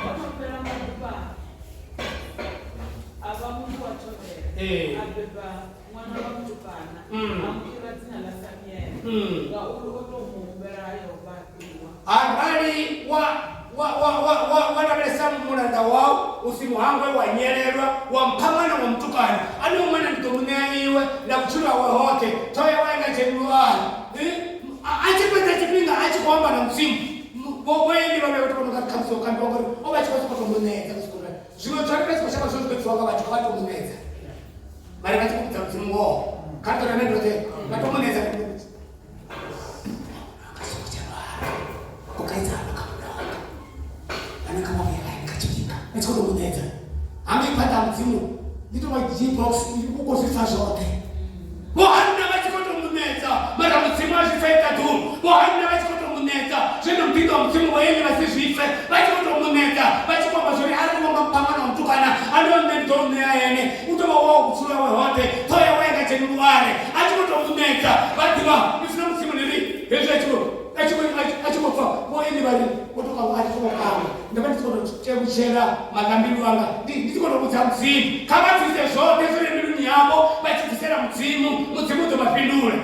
watopera madupa aba Mungu watopera abeba mwana wa mtupana amkira jina la Samuel nga uloto mumbera Yehova kiwa
abali wa nabelesa mulanda wao usimuhangwe wanyelelwa wampamana wa mtukana ani umwana ndomunaiwe na kuchula wote toya wanga jenuani achipenda chipinga achikwamba na msimu boweni bale kutoka kamso kambongo obachikosa kutomuneza kusikura zimo tsareka kushaka sho kutswanga bachikwato muneza mari bati kutamtsimwo kanto na mendo te batomuneza ukaita ana kama vile kachika nitiko muneza amepata mzimu ndito ma G-box uko sisa zote bohanna bachikoto muneza mara mzimu ashifeka tu bohanna bachikoto muneza sino mpito mzimu wayeni basishife bachikoto muneza bachiko bazuri hali kwamba mpamana mtukana alio ndendo nyaene utoba wao kusura wote toya wenga chenuare achikoto muneza batiwa nisina mzimu nili achiko kwa boyeni bali kutoka wali kwa kama ndabani tuko chebuchera magambilu wanga ndiko ndo mzimu kama tise zote zile miluni yabo bachikisera mzimu ndo mapindule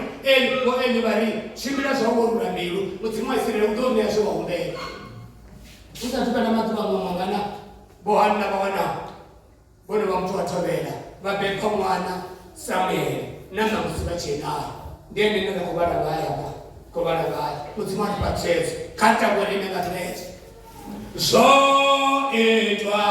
boyeni bali shimira zo ngorura milu mzimu asire udoni yasho waumbe utatuka na matuwa ngomangana bohanna bawana bone bamtu atobela babeka mwana Samuel nanga musiba chena ndene nanga kubara baya kubara baya mzimu atipatse kanta bone nanga tres so etwa